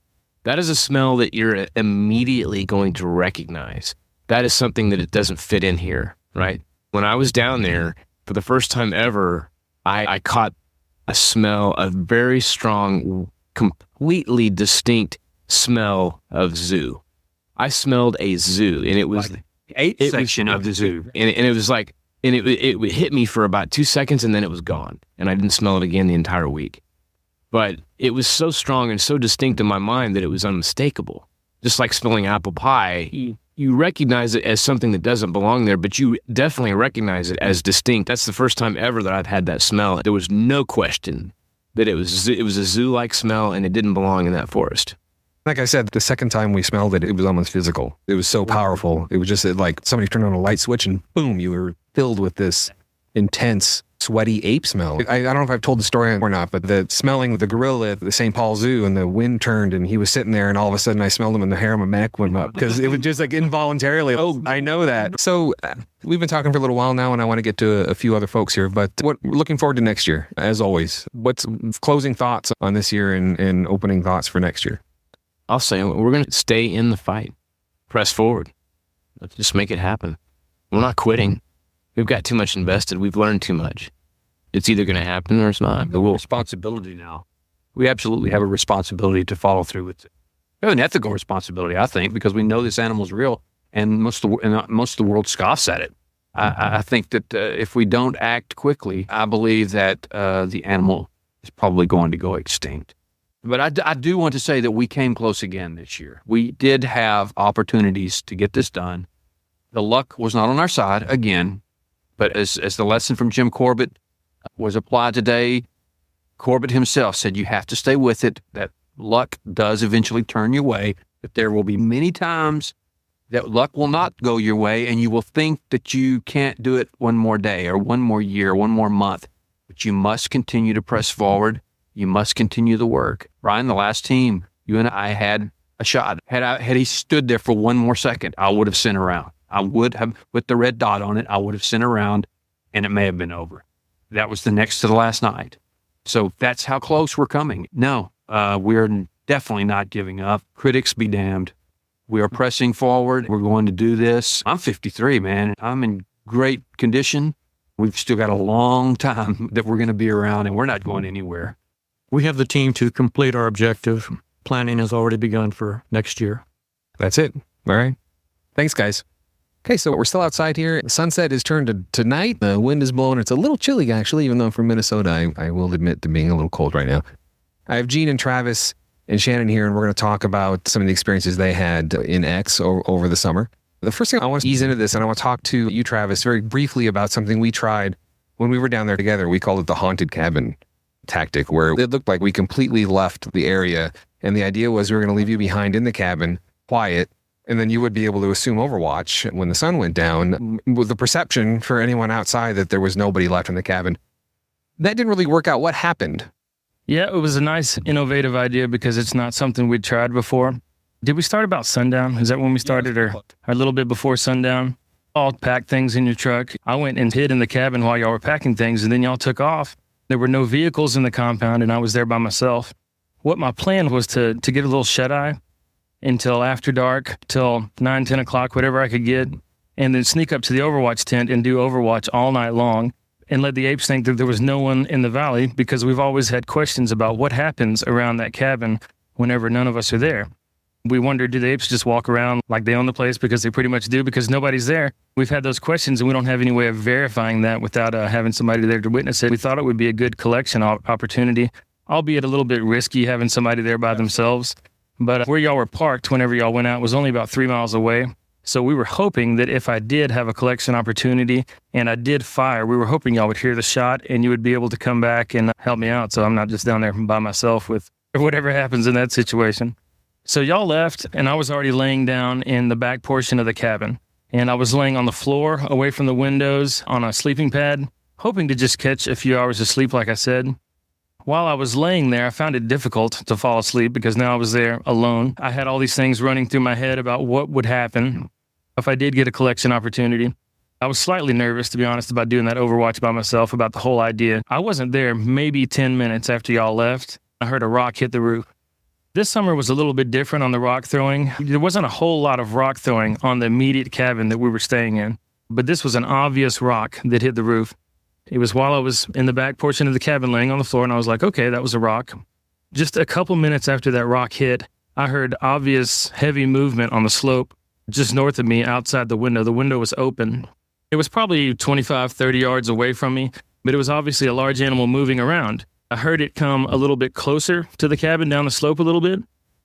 That is a smell that you're immediately going to recognize. That is something that it doesn't fit in here, right? When I was down there, for the first time ever, I caught a smell, a very strong, completely distinct smell of zoo. I smelled a zoo, and it was like the ape section of the zoo. And it was like, and it hit me for about 2 seconds, and then it was gone. And I didn't smell it again the entire week. But it was so strong and so distinct in my mind that it was unmistakable. Just like smelling apple pie, you recognize it as something that doesn't belong there, but you definitely recognize it as distinct. That's the first time ever that I've had that smell. There was no question that it was a zoo-like smell, and it didn't belong in that forest. Like I said, the second time we smelled it, it was almost physical. It was so powerful. It was just like somebody turned on a light switch and boom, you were filled with this intense, sweaty ape smell. I don't know if I've told the story or not, but the smelling the gorilla at the St. Paul Zoo, and the wind turned and he was sitting there, and all of a sudden I smelled him and the hair on my neck went up because it was just like involuntarily. Oh, I know that. So we've been talking for a little while now, and I want to get to a few other folks here, but we're looking forward to next year, as always. What's closing thoughts on this year and opening thoughts for next year? I'll say we're going to stay in the fight, press forward. Let's just make it happen. We're not quitting. We've got too much invested. We've learned too much. It's either going to happen or it's not. But we'll responsibility now. We absolutely have a responsibility to follow through with it. We have an ethical responsibility, I think, because we know this animal's real, and most of the world scoffs at it. I think that if we don't act quickly, I believe that the animal is probably going to go extinct. But I do want to say that we came close again this year. We did have opportunities to get this done. The luck was not on our side again, but as the lesson from Jim Corbett was applied today, Corbett himself said you have to stay with it, that luck does eventually turn your way, that there will be many times that luck will not go your way and you will think that you can't do it one more day or one more year, one more month, but you must continue to press forward. You must continue the work. Ryan, the last team, you and I had a shot. Had he stood there for one more second, I would have sent around. I would have, with the red dot on it, I would have sent around and it may have been over. That was the next to the last night. So that's how close we're coming. No, we're definitely not giving up. Critics be damned. We are pressing forward. We're going to do this. I'm 53, man. I'm in great condition. We've still got a long time that we're going to be around, and we're not going anywhere. We have the team to complete our objective. Planning has already begun for next year. That's it. All right. Thanks, guys. Okay, so we're still outside here. The sunset is turned to night. The wind is blowing. It's a little chilly, actually, even though I'm from Minnesota. I will admit to being a little cold right now. I have Gene and Travis and Shannon here, and we're going to talk about some of the experiences they had in X over the summer. The first thing I want to ease into this, and I want to talk to you, Travis, very briefly about something we tried when we were down there together. We called it the haunted cabin tactic, where it looked like we completely left the area, and the idea was we were going to leave you behind in the cabin, quiet, and then you would be able to assume overwatch when the sun went down, with the perception for anyone outside that there was nobody left in the cabin. That didn't really work out. What happened? Yeah, it was a nice, innovative idea because it's not something we'd tried before. Did we start about sundown? Is that when we started, or a little bit before sundown? All packed things in your truck. I went and hid in the cabin while y'all were packing things, and then y'all took off. There were no vehicles in the compound, and I was there by myself. What my plan was to get a little shut-eye until after dark, till 9, 10 o'clock, whatever I could get, and then sneak up to the Overwatch tent and do Overwatch all night long, and let the apes think that there was no one in the valley, because we've always had questions about what happens around that cabin whenever none of us are there. We wondered, do the apes just walk around like they own the place, because they pretty much do, because nobody's there? We've had those questions, and we don't have any way of verifying that without having somebody there to witness it. We thought it would be a good collection opportunity, albeit a little bit risky having somebody there by themselves. But where y'all were parked whenever y'all went out was only about 3 miles away. So we were hoping that if I did have a collection opportunity and I did fire, we were hoping y'all would hear the shot and you would be able to come back and help me out, so I'm not just down there by myself with whatever happens in that situation. So y'all left, and I was already laying down in the back portion of the cabin. And I was laying on the floor away from the windows on a sleeping pad, hoping to just catch a few hours of sleep, like I said. While I was laying there, I found it difficult to fall asleep because now I was there alone. I had all these things running through my head about what would happen if I did get a collection opportunity. I was slightly nervous, to be honest, about doing that Overwatch by myself, about the whole idea. I wasn't there maybe 10 minutes after y'all left. I heard a rock hit the roof. This summer was a little bit different on the rock throwing. There wasn't a whole lot of rock throwing on the immediate cabin that we were staying in, but this was an obvious rock that hit the roof. It was while I was in the back portion of the cabin laying on the floor, and I was like, okay, that was a rock. Just a couple minutes after that rock hit, I heard obvious heavy movement on the slope just north of me outside the window. The window was open. It was probably 25, 30 yards away from me, but it was obviously a large animal moving around. I heard it come a little bit closer to the cabin down the slope a little bit.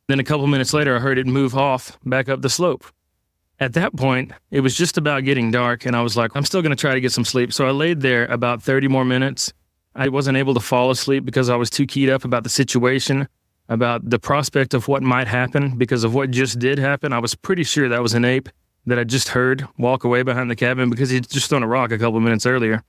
Then a couple minutes later, I heard it move off back up the slope. At that point, it was just about getting dark, and I was like, I'm still going to try to get some sleep. So I laid there about 30 more minutes. I wasn't able to fall asleep because I was too keyed up about the situation, about the prospect of what might happen because of what just did happen. I was pretty sure that was an ape that I just heard walk away behind the cabin because he'd just thrown a rock a couple minutes earlier.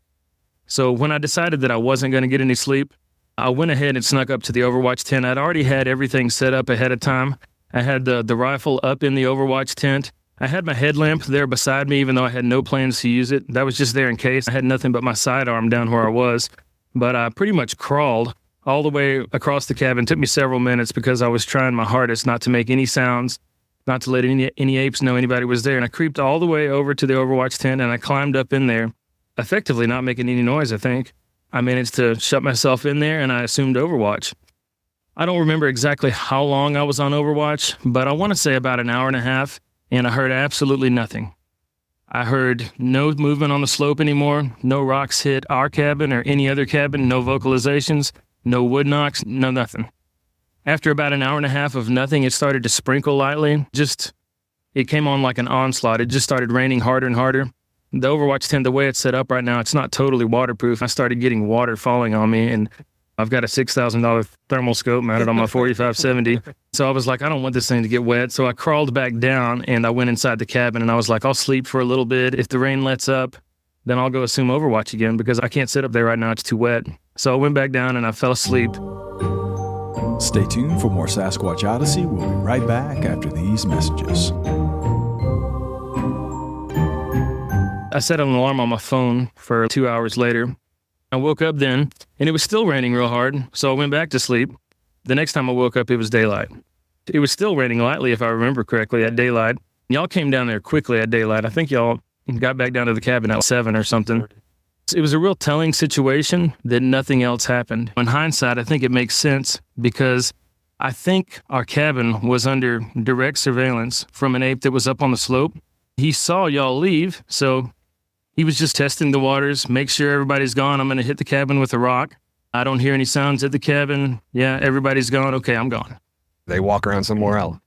So when I decided that I wasn't going to get any sleep, I went ahead and snuck up to the Overwatch tent. I'd already had everything set up ahead of time. I had the rifle up in the Overwatch tent. I had my headlamp there beside me, even though I had no plans to use it. That was just there in case. I had nothing but my sidearm down where I was. But I pretty much crawled all the way across the cabin. It took me several minutes because I was trying my hardest not to make any sounds, not to let any apes know anybody was there. And I creeped all the way over to the Overwatch tent, and I climbed up in there, effectively not making any noise, I think. I managed to shut myself in there, and I assumed Overwatch. I don't remember exactly how long I was on Overwatch, but I want to say about an hour and a half. And I heard absolutely nothing. I heard no movement on the slope anymore, no rocks hit our cabin or any other cabin, no vocalizations, no wood knocks, no nothing. After about an hour and a half of nothing, it started to sprinkle lightly. It it came on like an onslaught. It just started raining harder and harder. The Overwatch tent, the way it's set up right now, it's not totally waterproof. I started getting water falling on me, and I've got a $6,000 thermal scope mounted on my 4570. So I was like, I don't want this thing to get wet. So I crawled back down, and I went inside the cabin, and I was like, I'll sleep for a little bit. If the rain lets up, then I'll go assume Overwatch again because I can't sit up there right now. It's too wet. So I went back down, and I fell asleep. Stay tuned for more Sasquatch Odyssey. We'll be right back after these messages. I set an alarm on my phone for 2 hours later. I woke up then, and it was still raining real hard, so I went back to sleep. The next time I woke up, it was daylight. It was still raining lightly, if I remember correctly, at daylight. Y'all came down there quickly at daylight. I think y'all got back down to the cabin at 7 or something. It was a real telling situation that nothing else happened. In hindsight, I think it makes sense because I think our cabin was under direct surveillance from an ape that was up on the slope. He saw y'all leave, so he was just testing the waters, make sure everybody's gone. I'm going to hit the cabin with a rock. I don't hear any sounds at the cabin. Yeah, everybody's gone. Okay, I'm gone. They walk around somewhere else.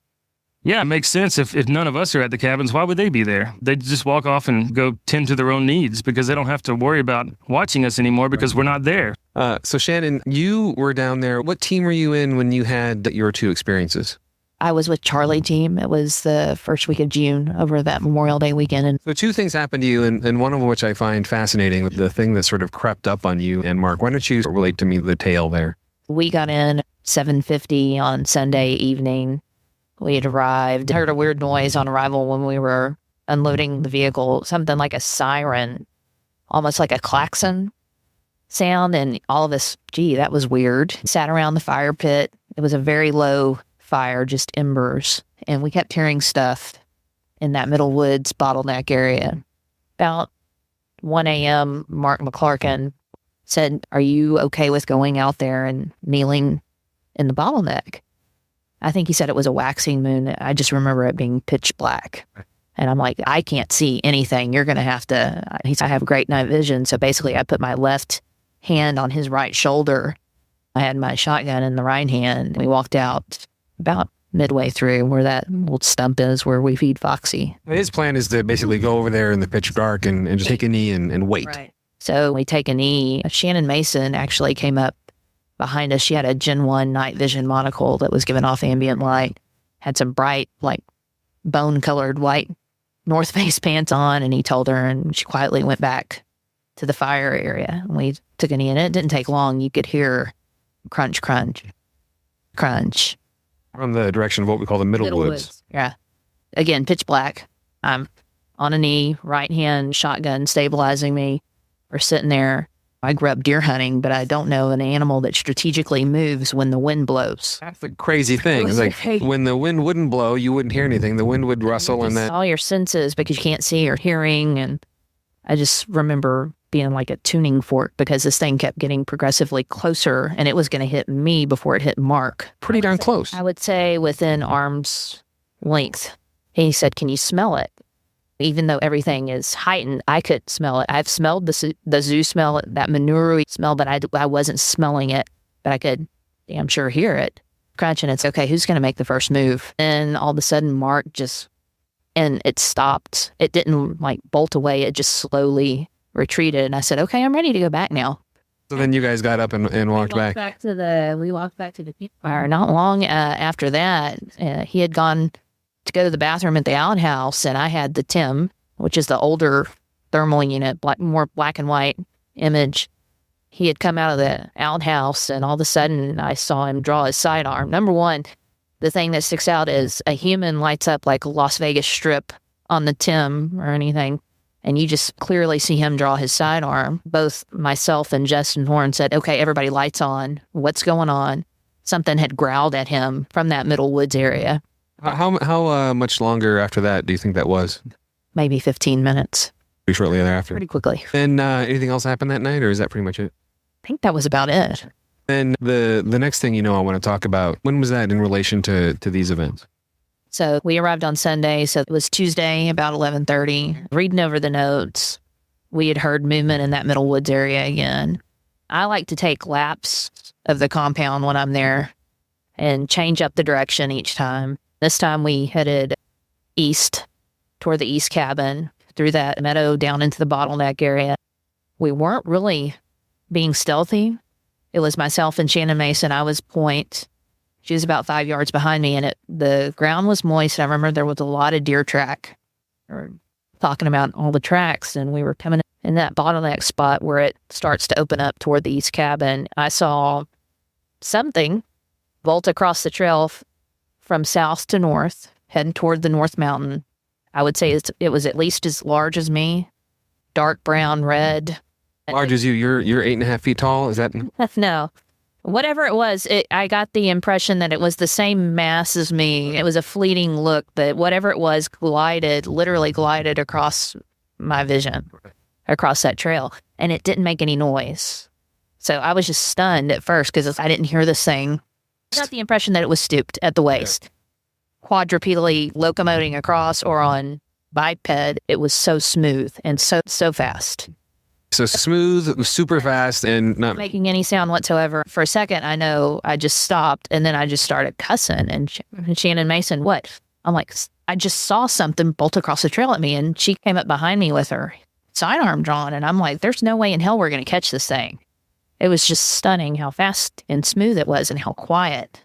Yeah, it makes sense. If none of us are at the cabins, why would they be there? They'd just walk off and go tend to their own needs because they don't have to worry about watching us anymore because we're not there. So Shannon, you were down there. What team were you in when you had your two experiences? I was with Charlie team. It was the first week of June over that Memorial Day weekend. And So two things happened to you, and one of which I find fascinating, the thing that sort of crept up on you. And Mark, why don't you relate to me the tale there? we got in 7:50 on Sunday evening. We had arrived, heard a weird noise on arrival when we were unloading the vehicle, something like a siren, almost like a klaxon sound. And all of us, gee, that was weird. Sat around the fire pit. It was a very low fire, just embers. And we kept hearing stuff in that Middle Woods bottleneck area. About 1 a.m., Mark McClarkin said, "Are you okay with going out there and kneeling in the bottleneck?" I think he said it was a waxing moon. I just remember it being pitch black. And I'm like, I can't see anything. You're going to have to. He said, I have great night vision. So basically, I put my left hand on his right shoulder. I had my shotgun in the right hand. We walked out about midway through where that old stump is where we feed Foxy. His plan is to basically go over there in the pitch dark and just take a knee and wait. Right. So we take a knee. Shannon Mason actually came up behind us. She had a Gen 1 night vision monocle that was giving off ambient light, had some bright, like bone-colored white North Face pants on, and he told her, and she quietly went back to the fire area. And we took a knee, and it didn't take long. You could hear crunch, crunch, crunch. From the direction of what we call the Middle Woods. Yeah. Again, pitch black. I'm on a knee, right hand shotgun stabilizing me. We're sitting there. I grew up deer hunting, but I don't know an animal that strategically moves when the wind blows. That's the crazy thing. It's like when the wind wouldn't blow, you wouldn't hear anything. The wind would rustle and that. All your senses because you can't see or hearing. And I just remember being like a tuning fork because this thing kept getting progressively closer and it was going to hit me before it hit Mark. Pretty darn close. I would say within arm's length. He said, "Can you smell it?" Even though everything is heightened, I could smell it. I've smelled the zoo smell, that manure smell, but I wasn't smelling it. But I could damn sure hear it. Crunch, and it's okay, who's going to make the first move? And all of a sudden, Mark and it stopped. It didn't like bolt away. It just slowly retreated. And I said, okay, I'm ready to go back now. So then you guys got up and walked back. We walked back to the campfire. Not long after that, he had gone to go to the bathroom at the outhouse, and I had the Tim, which is the older thermal unit, more black and white image. He had come out of the outhouse, and all of a sudden, I saw him draw his sidearm. Number one, the thing that sticks out is a human lights up like a Las Vegas Strip on the Tim or anything, and you just clearly see him draw his sidearm. Both myself and Justin Horn said, okay, everybody lights on. What's going on? Something had growled at him from that Middle Woods area. How much longer after that do you think that was? Maybe 15 minutes. Pretty shortly thereafter. Pretty quickly. And anything else happened that night, or is that pretty much it? I think that was about it. And the next thing I want to talk about, when was that in relation to these events? So we arrived on Sunday, so it was Tuesday about 11:30. Reading over the notes, we had heard movement in that Middle Woods area again. I like to take laps of the compound when I'm there and change up the direction each time. This time we headed east, toward the east cabin, through that meadow down into the bottleneck area. We weren't really being stealthy. It was myself and Shannon Mason. I was point. She was about 5 yards behind me, and the ground was moist. I remember there was a lot of deer track. We were talking about all the tracks, and we were coming in that bottleneck spot where it starts to open up toward the east cabin. I saw something bolt across the trail from south to north, heading toward the North Mountain. I would say it was at least as large as me, dark brown, red. Large as you. You're 8.5 feet tall. Is that? No. Whatever it was, I got the impression that it was the same mass as me. It was a fleeting look that whatever it was literally glided across my vision, across that trail. And it didn't make any noise. So I was just stunned at first because I didn't hear this thing. I got the impression that it was stooped at the waist, quadrupedally locomoting across or on biped. It was so smooth and so fast. So smooth, super fast, and not making any sound whatsoever. For a second, I know I just stopped, and then I just started cussing. And Shannon Mason, what? I'm like, I just saw something bolt across the trail at me, and she came up behind me with her sidearm drawn, and I'm like, there's no way in hell we're going to catch this thing. It was just stunning how fast and smooth it was and how quiet.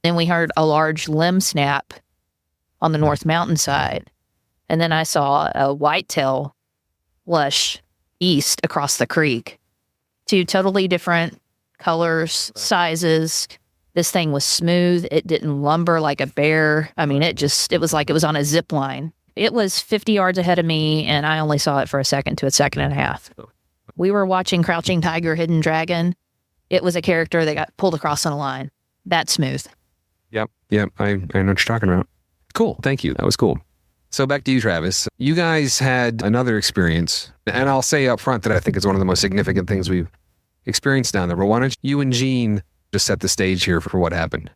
Then we heard a large limb snap on the North Mountain side, and then I saw a whitetail lush east across the creek. Two totally different colors, sizes. This thing was smooth. It didn't lumber like a bear. I mean, it was like it was on a zip line. It was 50 yards ahead of me, and I only saw it for a second to a second and a half. We were watching Crouching Tiger, Hidden Dragon. It was a character that got pulled across on a line. That smooth. Yep. I know what you're talking about. Cool. Thank you. That was cool. So back to you, Travis. You guys had another experience, and I'll say up front that I think it's one of the most significant things we've experienced down there. But why don't you and Gene just set the stage here for what happened?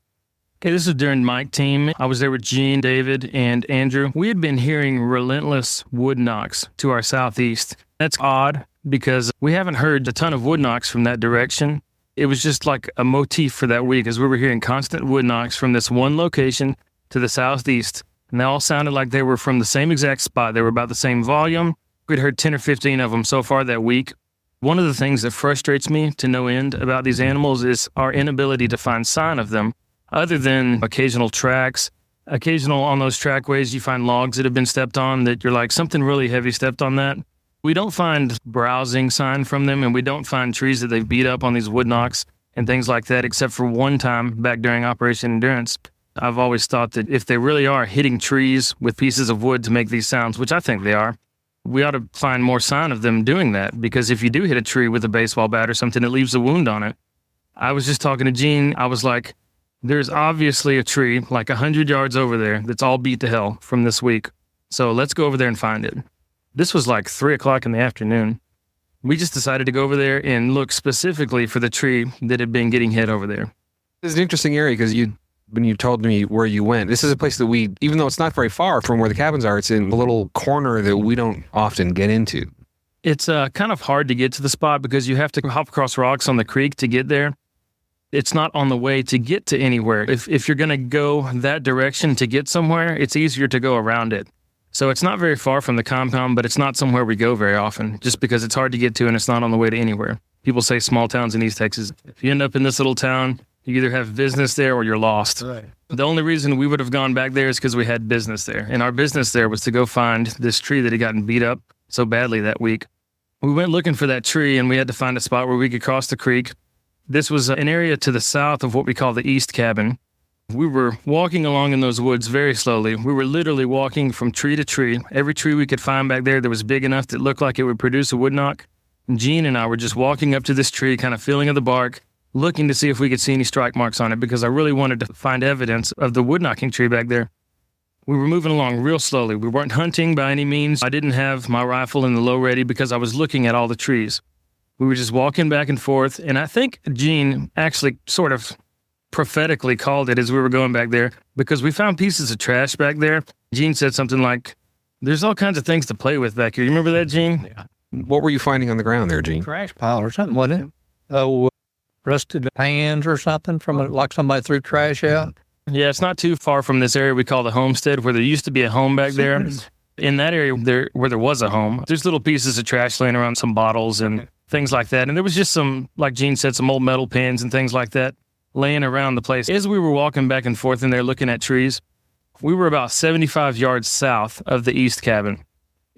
Okay, this is during Mike team. I was there with Gene, David, and Andrew. We had been hearing relentless wood knocks to our southeast. That's odd because we haven't heard a ton of wood knocks from that direction. It was just like a motif for that week as we were hearing constant wood knocks from this one location to the southeast. And they all sounded like they were from the same exact spot. They were about the same volume. We'd heard 10 or 15 of them so far that week. One of the things that frustrates me to no end about these animals is our inability to find sign of them, other than occasional tracks. Occasional on those trackways, you find logs that have been stepped on that you're like, something really heavy stepped on that. We don't find browsing sign from them, and we don't find trees that they've beat up on these wood knocks and things like that, except for one time back during Operation Endurance. I've always thought that if they really are hitting trees with pieces of wood to make these sounds, which I think they are, we ought to find more sign of them doing that, because if you do hit a tree with a baseball bat or something, it leaves a wound on it. I was just talking to Gene. I was like, there's obviously a tree like 100 yards over there that's all beat to hell from this week. So let's go over there and find it. This was like 3 o'clock in the afternoon. We just decided to go over there and look specifically for the tree that had been getting hit over there. This is an interesting area because when you told me where you went, this is a place that even though it's not very far from where the cabins are, it's in a little corner that we don't often get into. It's kind of hard to get to the spot because you have to hop across rocks on the creek to get there. It's not on the way to get to anywhere. If you're going to go that direction to get somewhere, it's easier to go around it. So it's not very far from the compound, but it's not somewhere we go very often just because it's hard to get to and it's not on the way to anywhere. People say small towns in East Texas. If you end up in this little town, you either have business there or you're lost. Right. The only reason we would have gone back there is because we had business there. And our business there was to go find this tree that had gotten beat up so badly that week. We went looking for that tree, and we had to find a spot where we could cross the creek. This was an area to the south of what we call the East Cabin. We were walking along in those woods very slowly. We were literally walking from tree to tree. Every tree we could find back there that was big enough that looked like it would produce a wood knock. Gene and I were just walking up to this tree, kind of feeling of the bark, looking to see if we could see any strike marks on it because I really wanted to find evidence of the wood knocking tree back there. We were moving along real slowly. We weren't hunting by any means. I didn't have my rifle in the low ready because I was looking at all the trees. We were just walking back and forth, and I think Gene actually sort of prophetically called it as we were going back there because we found pieces of trash back there. Gene said something like, there's all kinds of things to play with back here. You remember that, Gene? Yeah. What were you finding on the ground there, Gene? Trash pile or something, wasn't it? Rusted pans or something from like somebody threw trash out. Yeah, it's not too far from this area we call the homestead, where there used to be a home back there. In that area where there was a home, there's little pieces of trash laying around, some bottles and things like that. And there was just some, like Gene said, some old metal pins and things like that laying around the place. As we were walking back and forth in there looking at trees, we were about 75 yards south of the east cabin.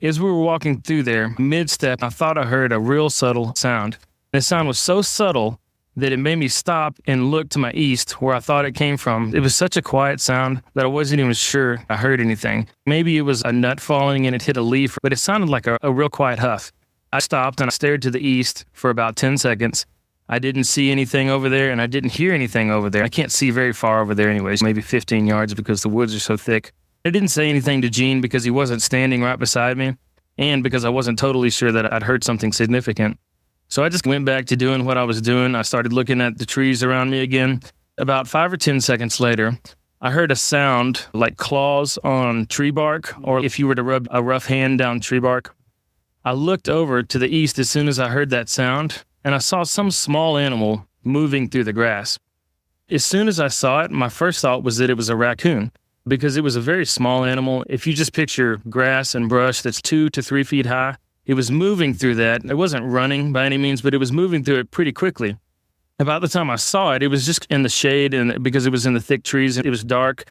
As we were walking through there, mid-step, I thought I heard a real subtle sound. The sound was so subtle that it made me stop and look to my east where I thought it came from. It was such a quiet sound that I wasn't even sure I heard anything. Maybe it was a nut falling and it hit a leaf, but it sounded like a real quiet huff. I stopped and I stared to the east for about 10 seconds. I didn't see anything over there and I didn't hear anything over there. I can't see very far over there anyways, maybe 15 yards because the woods are so thick. I didn't say anything to Gene because he wasn't standing right beside me and because I wasn't totally sure that I'd heard something significant. So I just went back to doing what I was doing. I started looking at the trees around me again. About 5 or 10 seconds later, I heard a sound like claws on tree bark, or if you were to rub a rough hand down tree bark. I looked over to the east as soon as I heard that sound, and I saw some small animal moving through the grass. As soon as I saw it, my first thought was that it was a raccoon, because it was a very small animal. If you just picture grass and brush that's 2 to 3 feet high, it was moving through that. It wasn't running by any means, but it was moving through it pretty quickly. About the time I saw it, it was just in the shade, and because it was in the thick trees, it was dark,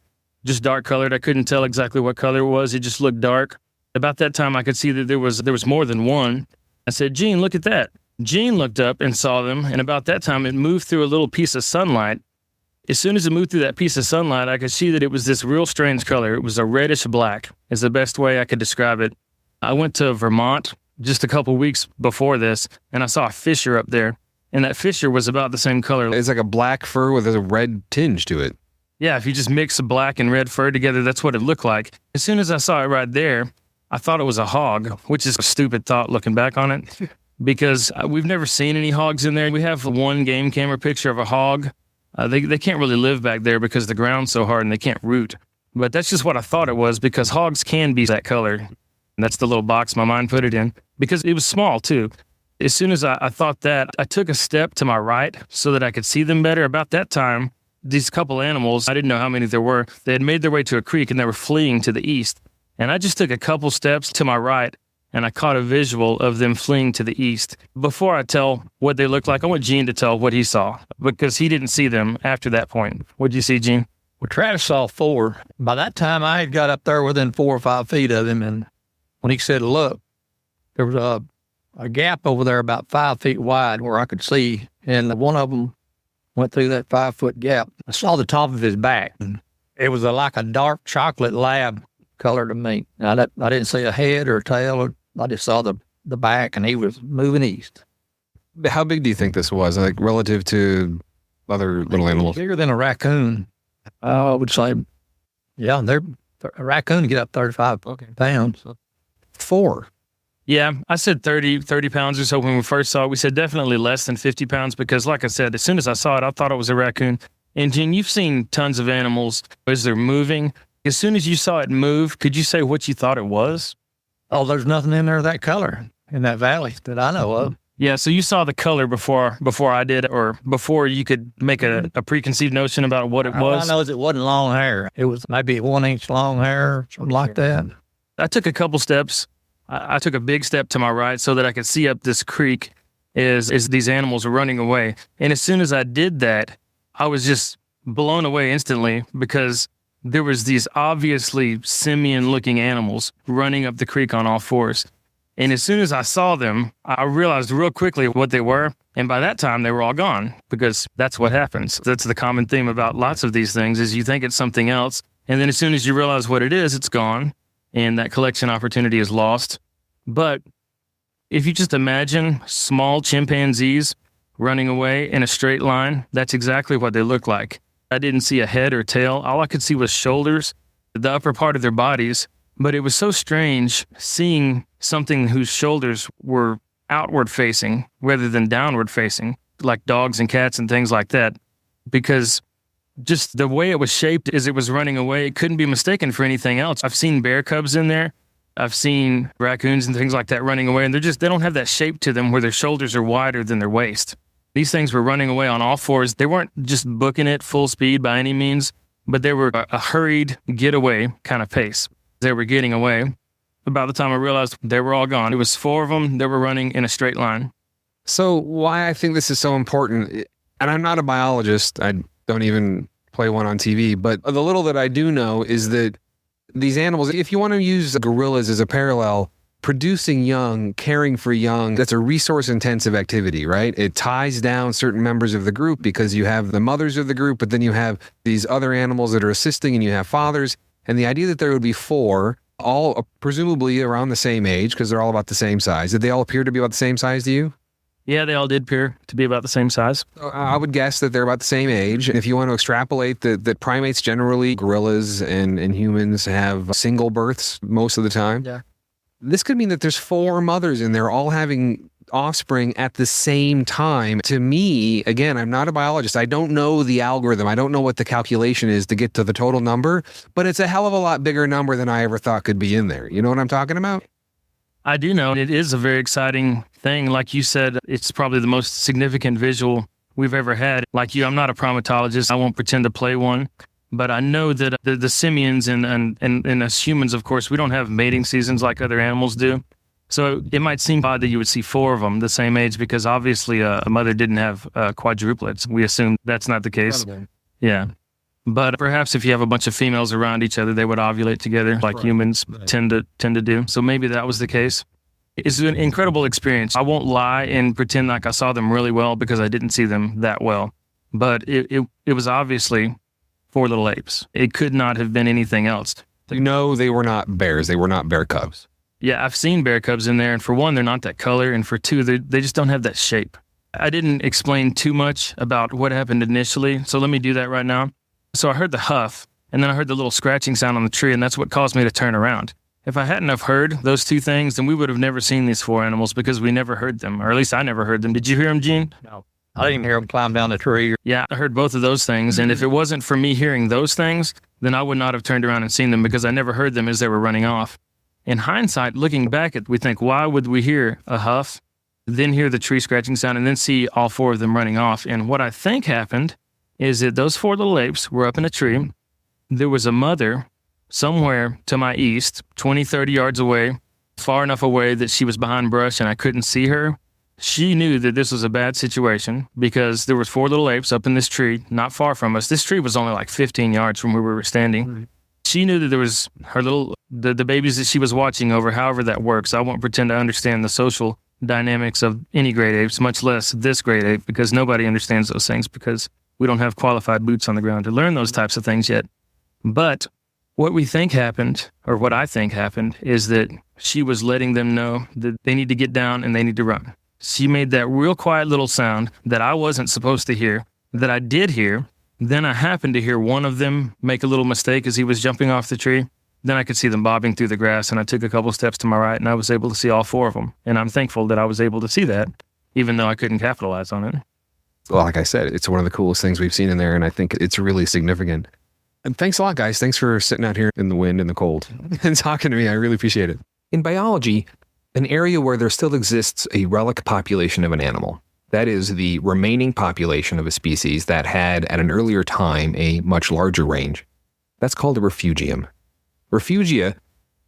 just dark colored. I couldn't tell exactly what color it was. It just looked dark. About that time, I could see that there was more than one. I said, Gene, look at that. Gene looked up and saw them, and about that time, it moved through a little piece of sunlight. As soon as it moved through that piece of sunlight, I could see that it was this real strange color. It was a reddish black, is the best way I could describe it. I went to Vermont just a couple weeks before this, and I saw a fissure up there, and that fissure was about the same color. It's like a black fur with a red tinge to it. Yeah, if you just mix black and red fur together, that's what it looked like. As soon as I saw it right there, I thought it was a hog, which is a stupid thought looking back on it, because we've never seen any hogs in there. We have one game camera picture of a hog. They can't really live back there because the ground's so hard and they can't root. But that's just what I thought it was, because hogs can be that color. And that's the little box my mind put it in, because it was small too. As soon as I thought that, I took a step to my right so that I could see them better. About that time, these couple animals, I didn't know how many there were, they had made their way to a creek and they were fleeing to the east. And I just took a couple steps to my right and I caught a visual of them fleeing to the east. Before I tell what they looked like, I want Gene to tell what he saw, because he didn't see them after that point. What did you see, Gene? Well, Travis saw 4. By that time, I had got up there within 4 or 5 feet of him, and when he said, look, there was a gap over there about 5 feet wide where I could see, and one of them went through that 5-foot gap. I saw the top of his back, and it was like a dark chocolate lab color to me. I didn't see a head or a tail. I just saw the back, and he was moving east. How big do you think this was, like relative to other little animals? Bigger than a raccoon. I would say, yeah, a raccoon can get up 35 pounds. 4. Yeah, I said 30 pounds or so when we first saw it. We said definitely less than 50 pounds because, like I said, as soon as I saw it, I thought it was a raccoon. And, Gene, you've seen tons of animals as they're moving. As soon as you saw it move, could you say what you thought it was? Oh, there's nothing in there of that color in that valley that I know of. Yeah, so you saw the color before I did, or before you could make a preconceived notion about what it was? All I know is it wasn't long hair. It was maybe 1 inch long hair, something like that. I took a couple steps. I took a big step to my right so that I could see up this creek as these animals were running away. And as soon as I did that, I was just blown away instantly, because there was these obviously simian-looking animals running up the creek on all fours. And as soon as I saw them, I realized real quickly what they were. And by that time, they were all gone, because that's what happens. That's the common theme about lots of these things, is you think it's something else. And then as soon as you realize what it is, it's gone. And that collection opportunity is lost. But if you just imagine small chimpanzees running away in a straight line, that's exactly what they look like. I didn't see a head or tail. All I could see was shoulders, the upper part of their bodies. But it was so strange seeing something whose shoulders were outward facing rather than downward facing, like dogs and cats and things like that, because just the way it was shaped as it was running away, it couldn't be mistaken for anything else. I've seen bear cubs in there. I've seen raccoons and things like that running away, and they don't have that shape to them where their shoulders are wider than their waist. These things were running away on all fours. They weren't just booking it full speed by any means. but they were a hurried getaway kind of pace. They were getting away. About the time I realized they were all gone, it was 4 of them that were running in a straight line. So why I think this is so important, and I'm not a biologist, I don't even play one on TV, but the little that I do know is that these animals, if you want to use gorillas as a parallel, producing young, caring for young, that's a resource-intensive activity, right? It ties down certain members of the group because you have the mothers of the group, but then you have these other animals that are assisting and you have fathers. And the idea that there would be 4, all presumably around the same age, because they're all about the same size. Did they all appear to be about the same size to you? Yeah, they all did appear to be about the same size. I would guess that they're about the same age. If you want to extrapolate that primates generally, gorillas and humans have single births most of the time. Yeah. This could mean that there's 4 mothers and they're all having offspring at the same time. To me, again, I'm not a biologist. I don't know the algorithm. I don't know what the calculation is to get to the total number, but it's a hell of a lot bigger number than I ever thought could be in there. You know what I'm talking about? I do know it is a very exciting thing. Like you said, it's probably the most significant visual we've ever had. Like you, I'm not a primatologist. I won't pretend to play one. But I know that the simians and us humans, of course, we don't have mating seasons like other animals do. So it might seem odd that you would see 4 of them the same age because obviously a mother didn't have quadruplets. We assume that's not the case. Yeah. But perhaps if you have a bunch of females around each other, they would ovulate together like humans tend to do. So maybe that was the case. It's an incredible experience. I won't lie and pretend like I saw them really well because I didn't see them that well. But it was obviously 4 little apes. It could not have been anything else. You know, they were not bears. They were not bear cubs. Yeah, I've seen bear cubs in there. And for one, they're not that color. And for 2, they just don't have that shape. I didn't explain too much about what happened initially. So let me do that right now. So I heard the huff, and then I heard the little scratching sound on the tree, and that's what caused me to turn around. If I hadn't have heard those 2 things, then we would have never seen these 4 animals because we never heard them, or at least I never heard them. Did you hear them, Gene? No. I didn't even hear them climb down the tree. Yeah, I heard both of those things, and if it wasn't for me hearing those things, then I would not have turned around and seen them because I never heard them as they were running off. In hindsight, looking back at, we think, why would we hear a huff, then hear the tree scratching sound, and then see all 4 of them running off? And what I think happened is that those 4 little apes were up in a tree. There was a mother somewhere to my east, 20, 30 yards away, far enough away that she was behind brush and I couldn't see her. She knew that this was a bad situation because there was 4 little apes up in this tree, not far from us. This tree was only like 15 yards from where we were standing. Right. She knew that there was the babies that she was watching over, however that works. I won't pretend to understand the social dynamics of any great apes, much less this great ape, because nobody understands those things because we don't have qualified boots on the ground to learn those types of things yet. But what we think happened, or what I think happened, is that she was letting them know that they need to get down and they need to run. She made that real quiet little sound that I wasn't supposed to hear, that I did hear. Then I happened to hear one of them make a little mistake as he was jumping off the tree. Then I could see them bobbing through the grass, and I took a couple steps to my right, and I was able to see all 4 of them. And I'm thankful that I was able to see that, even though I couldn't capitalize on it. Well, like I said, it's one of the coolest things we've seen in there, and I think it's really significant. And thanks a lot, guys. Thanks for sitting out here in the wind and the cold and talking to me. I really appreciate it. In biology, an area where there still exists a relic population of an animal, that is the remaining population of a species that had, at an earlier time, a much larger range, that's called a refugium. Refugia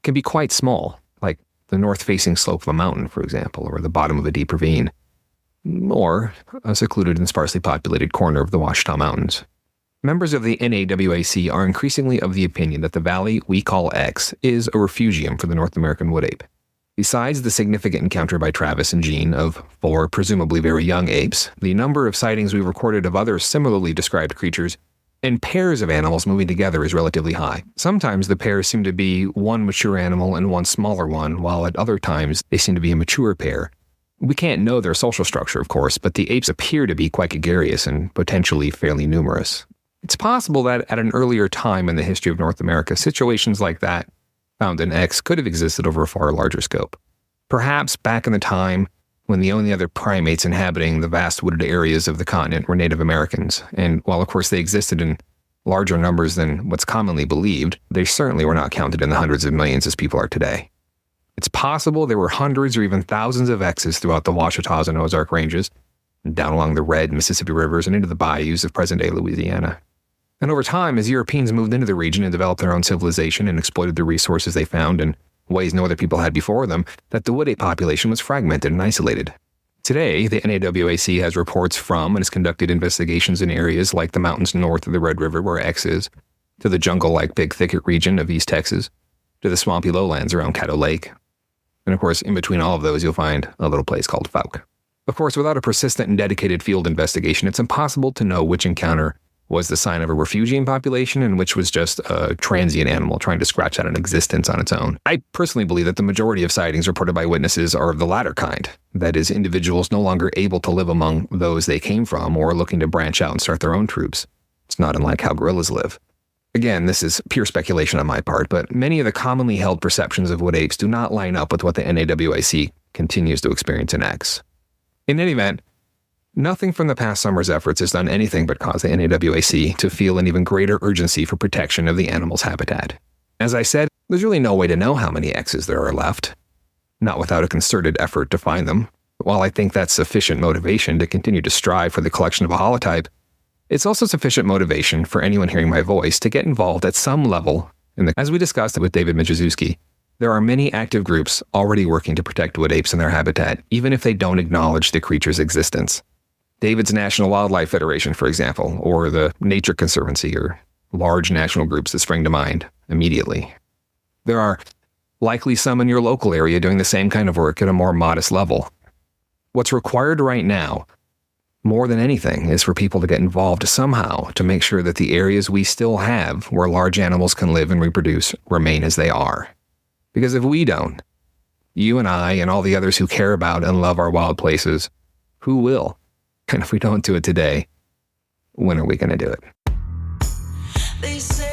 can be quite small, like the north-facing slope of a mountain, for example, or the bottom of a deep ravine, or a secluded and sparsely populated corner of the Ouachita Mountains. Members of the NAWAC are increasingly of the opinion that the valley we call X is a refugium for the North American wood ape. Besides the significant encounter by Travis and Gene of 4 presumably very young apes, the number of sightings we've recorded of other similarly described creatures and pairs of animals moving together is relatively high. Sometimes the pairs seem to be one mature animal and one smaller one, while at other times they seem to be a mature pair. We can't know their social structure, of course, but the apes appear to be quite gregarious and potentially fairly numerous. It's possible that at an earlier time in the history of North America, situations like that found in X could have existed over a far larger scope. Perhaps back in the time when the only other primates inhabiting the vast wooded areas of the continent were Native Americans, and while of course they existed in larger numbers than what's commonly believed, they certainly were not counted in the hundreds of millions as people are today. It's possible there were hundreds or even thousands of X's throughout the Ouachitas and Ozark ranges, down along the Red Mississippi rivers and into the bayous of present-day Louisiana. And over time, as Europeans moved into the region and developed their own civilization and exploited the resources they found in ways no other people had before them, that the wood ape population was fragmented and isolated. Today, the NAWAC has reports from and has conducted investigations in areas like the mountains north of the Red River where X is, to the jungle-like Big Thicket region of East Texas, to the swampy lowlands around Caddo Lake. And of course, in between all of those, you'll find a little place called Fouke. Of course, without a persistent and dedicated field investigation, it's impossible to know which encounter was the sign of a refugian population and which was just a transient animal trying to scratch out an existence on its own. I personally believe that the majority of sightings reported by witnesses are of the latter kind. That is, individuals no longer able to live among those they came from or looking to branch out and start their own troops. It's not unlike how gorillas live. Again, this is pure speculation on my part, but many of the commonly held perceptions of wood apes do not line up with what the NAWAC continues to experience in X. In any event, nothing from the past summer's efforts has done anything but cause the NAWAC to feel an even greater urgency for protection of the animal's habitat. As I said, there's really no way to know how many X's there are left, not without a concerted effort to find them. While I think that's sufficient motivation to continue to strive for the collection of a holotype, it's also sufficient motivation for anyone hearing my voice to get involved at some level as we discussed with David Mijewski. There are many active groups already working to protect wood apes and their habitat, even if they don't acknowledge the creature's existence. David's National Wildlife Federation, for example, or the Nature Conservancy, are large national groups that spring to mind immediately. There are likely some in your local area doing the same kind of work at a more modest level. What's required right now, more than anything, is for people to get involved somehow to make sure that the areas we still have where large animals can live and reproduce remain as they are. Because if we don't, you and I and all the others who care about and love our wild places, who will? And if we don't do it today, when are we going to do it? They say